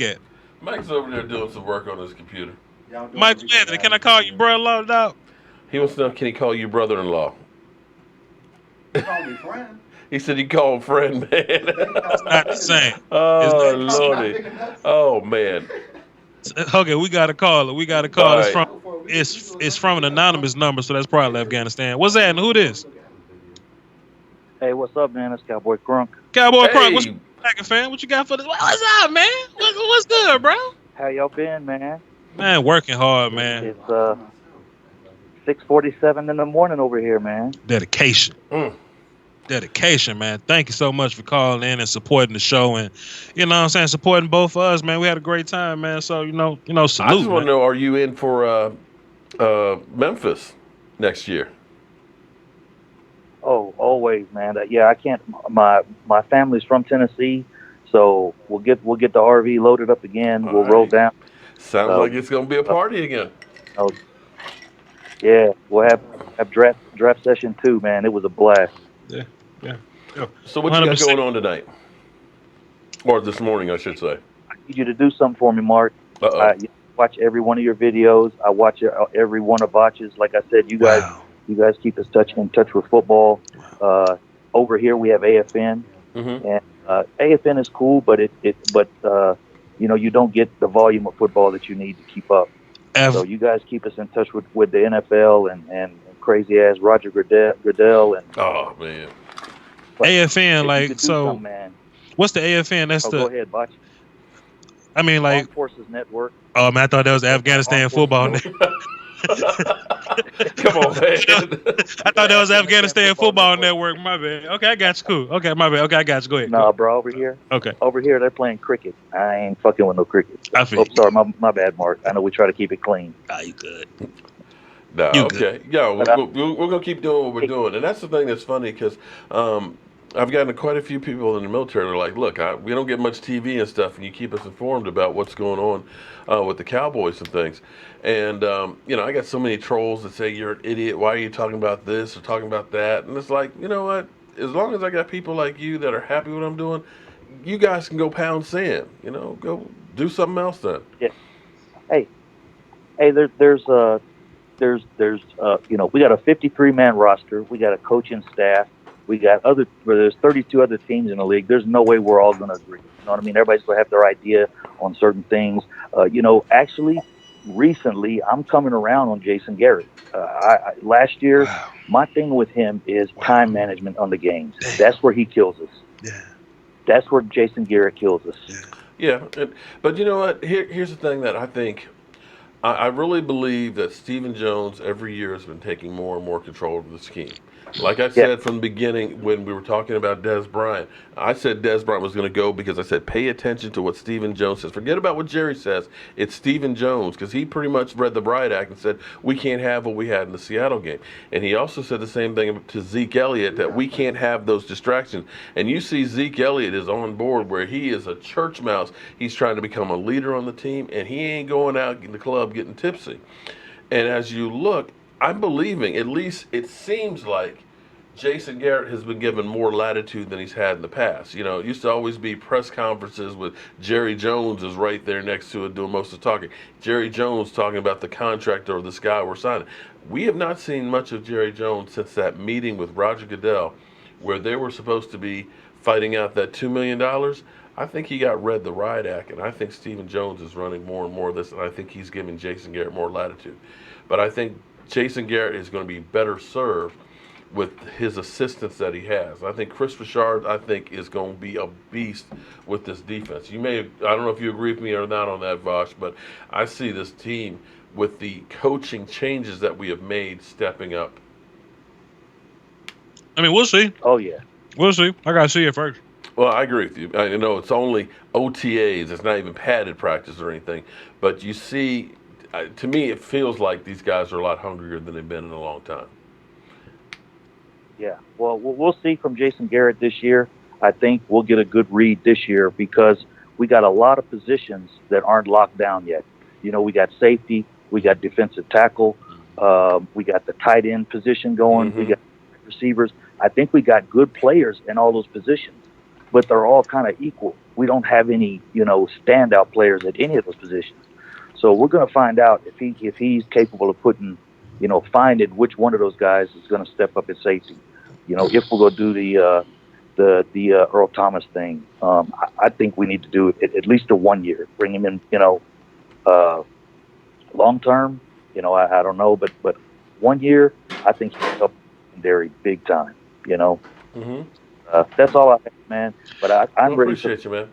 at? Mike's over there doing some work on his computer. Michael Anthony, can I call you brother-in-law, dog? He wants to know, can he call you brother-in-law? He called me friend. He said he called friend, man. It's not the same. Oh, Lordy. Oh, man. Okay, we got to call it. Right. It's from an anonymous number, so that's probably Afghanistan. What's that? And who this? Hey, what's up, man? It's Cowboy Crunk. Crunk, what's up, fan? What you got for this? What's up, man? What's good, bro? How y'all been, man? Man, working hard, man. It's 6:47 in the morning over here, man. Dedication. Dedication, man. Thank you so much for calling in and supporting the show, and you know what I'm saying, supporting both of us, man. We had a great time, man. So salute. I just want to know, are you in for Memphis next year? Oh, always, man. Yeah, I can't. My family's from Tennessee, so we'll get the RV loaded up again. We'll roll down. Sounds like it's gonna be a party again. Yeah, we'll have draft session 2, man. It was a blast. Yeah. So what you got going on tonight? Or this morning, I should say. I need you to do something for me, Mark. I watch every one of your videos. I watch every one of Botch's. Like I said, you guys keep us in touch with football. Over here we have AFN, and AFN is cool, but you don't get the volume of football that you need to keep up. So you guys keep us in touch with the NFL and crazy ass Roger Goodell and. Oh man. AFN, like, so man. What's the AFN? That's go ahead, Botch. I mean, like, Armed Forces Network. Oh man, I thought that was Afghanistan football. Come on, man. I thought that was Afghanistan football network. My bad. Okay, I got you. Cool. Okay, my bad. Okay, I got you. Go ahead. Nah, bro, over here. Okay. Over here, they're playing cricket. I ain't fucking with no cricket. I feel sorry, my bad, Mark. I know we try to keep it clean. You good. No, okay. Yeah, we're going to keep doing what we're doing. And that's the thing that's funny because I've gotten quite a few people in the military that are like, look, we don't get much TV and stuff, and you keep us informed about what's going on with the Cowboys and things. And, I got so many trolls that say, you're an idiot. Why are you talking about this or talking about that? And it's like, you know what? As long as I got people like you that are happy with what I'm doing, you guys can go pound sand. Go do something else then. Yeah. Hey, there's we got a 53-man roster. We got a coaching staff. We got there's 32 other teams in the league. There's no way we're all going to agree. You know what I mean? Everybody's going to have their idea on certain things. Actually, recently, I'm coming around on Jason Garrett. Last year, Wow. my thing with him is time management on the games. Damn. That's where he kills us. Yeah. That's where Jason Garrett kills us. Yeah, but you know what? Here's the thing that I think. I really believe that Stephen Jones every year has been taking more and more control of the scheme. Like I said from the beginning when we were talking about Des Bryant, I said Des Bryant was going to go because I said pay attention to what Stephen Jones says. Forget about what Jerry says. It's Stephen Jones because he pretty much read the Riot Act and said we can't have what we had in the Seattle game. And he also said the same thing to Zeke Elliott that we can't have those distractions. And you see Zeke Elliott is on board where he is a church mouse. He's trying to become a leader on the team and he ain't going out in the club getting tipsy. And as you look, I'm believing, at least it seems like Jason Garrett has been given more latitude than he's had in the past. You know, it used to always be press conferences with Jerry Jones is right there next to it doing most of the talking. Jerry Jones talking about the contract or this guy we're signing. We have not seen much of Jerry Jones since that meeting with Roger Goodell where they were supposed to be fighting out that $2 million. I think he got read the Riot Act, and I think Stephen Jones is running more and more of this, and I think he's giving Jason Garrett more latitude. But I think Jason Garrett is going to be better served with his assistants that he has. I think Chris Richard, is going to be a beast with this defense. I don't know if you agree with me or not on that, Vosh, but I see this team with the coaching changes that we have made stepping up. I mean, we'll see. Oh, yeah. We'll see. I got to see it first. Well, I agree with you. I know it's only OTAs. It's not even padded practice or anything. But you see, to me, it feels like these guys are a lot hungrier than they've been in a long time. Yeah. Well, we'll see from Jason Garrett this year. I think we'll get a good read this year because we got a lot of positions that aren't locked down yet. You know, we got safety, we got defensive tackle, we got the tight end position going, we got receivers. I think we got good players in all those positions, but they're all kind of equal. We don't have any, standout players at any of those positions. So we're going to find out if he's capable of putting, finding which one of those guys is going to step up at safety. If we're going to do the Earl Thomas thing, I think we need to do it at least a 1 year. Bring him in, long term. I don't know, but 1 year, I think he's up very big time. That's all I have, man. But I'm ready. Appreciate you, man.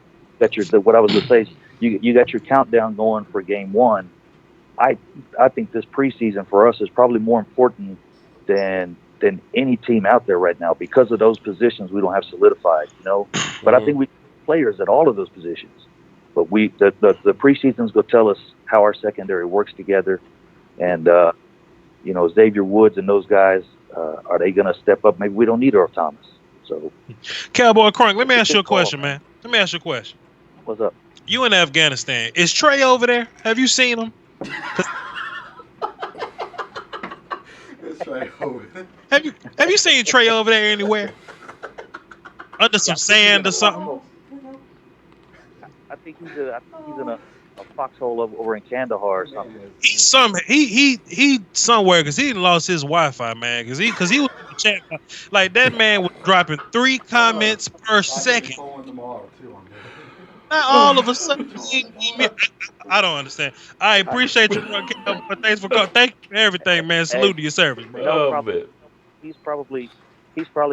What I was going to say is you got your countdown going for game one. I think this preseason for us is probably more important than any team out there right now because of those positions we don't have solidified, But I think we have players at all of those positions. But the preseason's going to tell us how our secondary works together. And, Xavier Woods and those guys, are they going to step up? Maybe we don't need Earl Thomas. So, Cowboy Crunk, let me ask you a question, man. Let me ask you a question. What's up? You in Afghanistan. Is Trey over there? Have you seen him? It's right over there. Have you seen Trey over there anywhere? Under some sand or something? I think he's in a foxhole over in Kandahar or something. He's somewhere because he lost his Wi-Fi, man. Because he was in the chat, like that man was dropping 3 comments per second. Not all of a sudden. I don't understand. I appreciate you, but thanks for calling. Thank you for everything, man. Salute to your service, bro. He's probably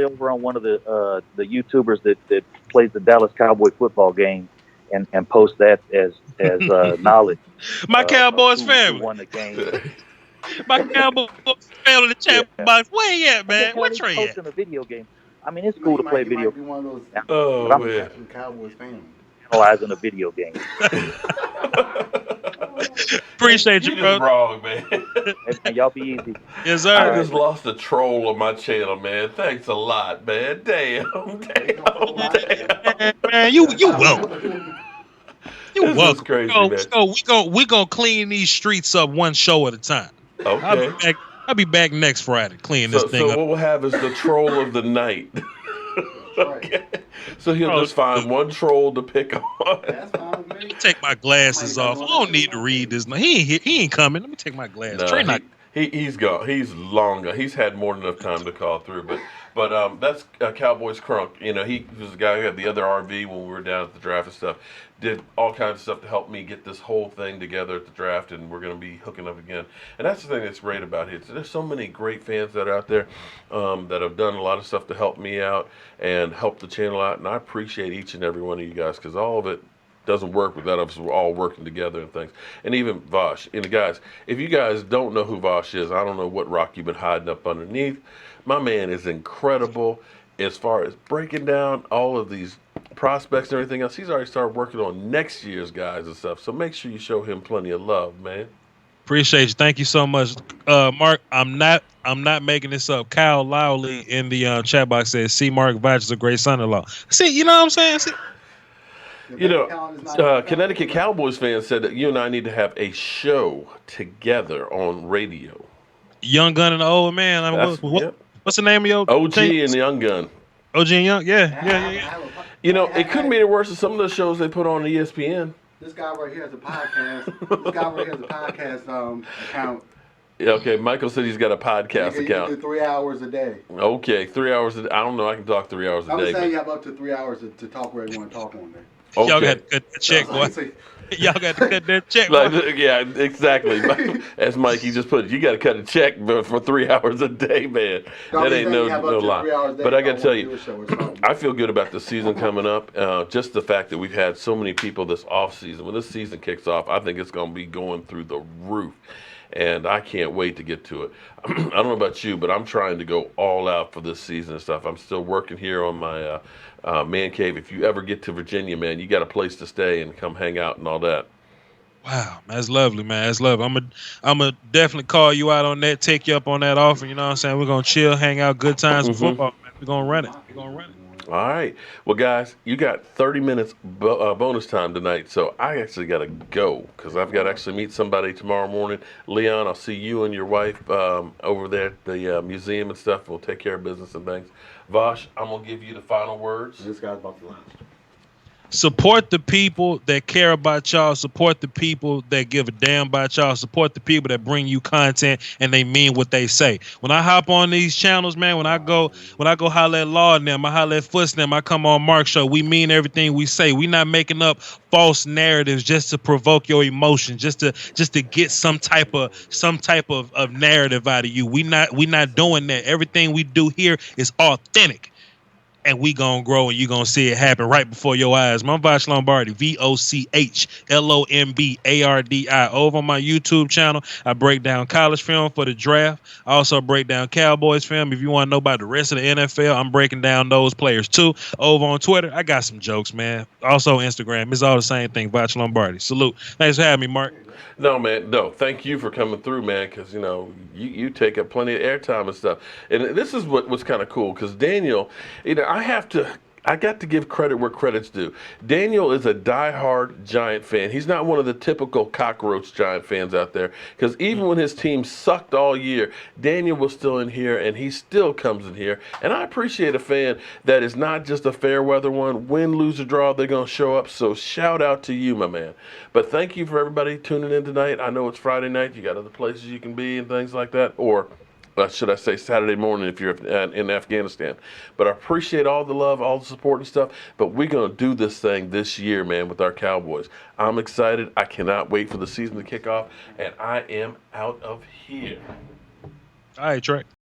over on one of the YouTubers that plays the Dallas Cowboy football game and post that as knowledge. My Cowboys family. Who won the game. My Cowboys family in the chat box. Where you at, man? Where Trey at? In a video game. I mean, it's cool to play video. Be one of those Oh, man. Cowboys fans. Analyzing a video game. Appreciate you, bro. Wrong, man. Hey, y'all be easy. Yes, sir. I just lost a troll on my channel, man. Thanks a lot, man. Damn. Man, you welcome. You This welcome. is crazy, We gonna clean these streets up one show at a time. Okay. I'll be back next Friday. Clean this thing up. So what we'll have is the troll of the night. Okay. So he'll just find one troll to pick on. That's fine with me. Take my glasses off. I don't need to read this. He ain't coming. Let me take my glasses. No, Trey not. He's gone. He's long gone. He's had more than enough time to call through. But that's Cowboys Crunk. You know, he was the guy who had the other RV when we were down at the draft and stuff. Did all kinds of stuff to help me get this whole thing together at the draft, and we're going to be hooking up again. And that's the thing that's great about it. There's so many great fans that are out there that have done a lot of stuff to help me out and help the channel out. And I appreciate each and every one of you guys, because all of it doesn't work without us all working together and things. And even Vosh. And guys, if you guys don't know who Vosh is, I don't know what rock you've been hiding up underneath. My man is incredible as far as breaking down all of these prospects and everything else. He's already started working on next year's guys and stuff. So make sure you show him plenty of love, man. Appreciate you. Thank you so much, Mark. I'm not making this up. Kyle Lowley in the chat box says, "See, Mark Vosh is a great son-in-law." See, you know what I'm saying? See? You know, Connecticut Cowboys fans said that you and I need to have a show together on radio. Young Gun and the Old Man. I mean, what's the name of your OG thing? and the Young Gun? OG and Young? Yeah. You know, it couldn't be any worse than some of the shows they put on ESPN. This guy right here has a podcast. Account. Yeah, okay, Michael said he's got a podcast account. You do 3 hours a day. Okay, 3 hours a day. I don't know. I can talk 3 hours a day. I'm saying you have up to 3 hours to talk where you want to talk on there. Okay. Y'all got to cut that check, boy. Y'all got to cut that check, boy. Yeah, exactly. As Mikey just put it, you got to cut a check for 3 hours a day, man. That ain't no lie. But I got to tell you, I feel good about the season coming up. Just the fact that we've had so many people this off season. When this season kicks off, I think it's going to be going through the roof. And I can't wait to get to it. I don't know about you, but I'm trying to go all out for this season and stuff. I'm still working here on my man cave. If you ever get to Virginia, man, you got a place to stay and come hang out and all that. Wow, that's lovely, man. That's lovely. I'm gonna definitely call you out on that, take you up on that offer. You know what I'm saying? We're gonna chill, hang out, good times with football, man. We're gonna run it. All right. Well, guys, you got 30 minutes bonus time tonight, so I actually got to go because I've got to actually meet somebody tomorrow morning. Leon, I'll see you and your wife over there at the museum and stuff. We'll take care of business and things. Vosh, I'm going to give you the final words. This guy's about to launch. Support the people that care about y'all. Support the people that give a damn about y'all. Support the people that bring you content and they mean what they say. When I hop on these channels, man, when I go holler at Law and them, I holler at Foots and them, I come on Mark Show. We mean everything we say. We not making up false narratives just to provoke your emotions, just to get some type of narrative out of you. We not doing that. Everything we do here is authentic. And we gonna grow, and you gonna see it happen right before your eyes. I'm Voch Lombardi, VOCHLOMBARDI. Over on my YouTube channel, I break down college film for the draft. I also break down Cowboys film. If you want to know about the rest of the NFL, I'm breaking down those players too. Over on Twitter, I got some jokes, man. Also Instagram, it's all the same thing. Voch Lombardi. Salute. Thanks for having me, Mark. No, man, no. Thank you for coming through, man, because, you know, you take up plenty of airtime and stuff. And this is what's kind of cool, because Daniel, you know, I got to give credit where credit's due. Daniel is a diehard Giant fan. He's not one of the typical cockroach Giant fans out there, because even when his team sucked all year, Daniel was still in here, and he still comes in here. And I appreciate a fan that is not just a fair weather one. Win, lose, or draw, they're going to show up. So shout out to you, my man. But thank you for everybody tuning in tonight. I know it's Friday night. You got other places you can be and things like that. Or should I say Saturday morning if you're in Afghanistan. But I appreciate all the love, all the support and stuff. But we're going to do this thing this year, man, with our Cowboys. I'm excited. I cannot wait for the season to kick off. And I am out of here. All right, Trey.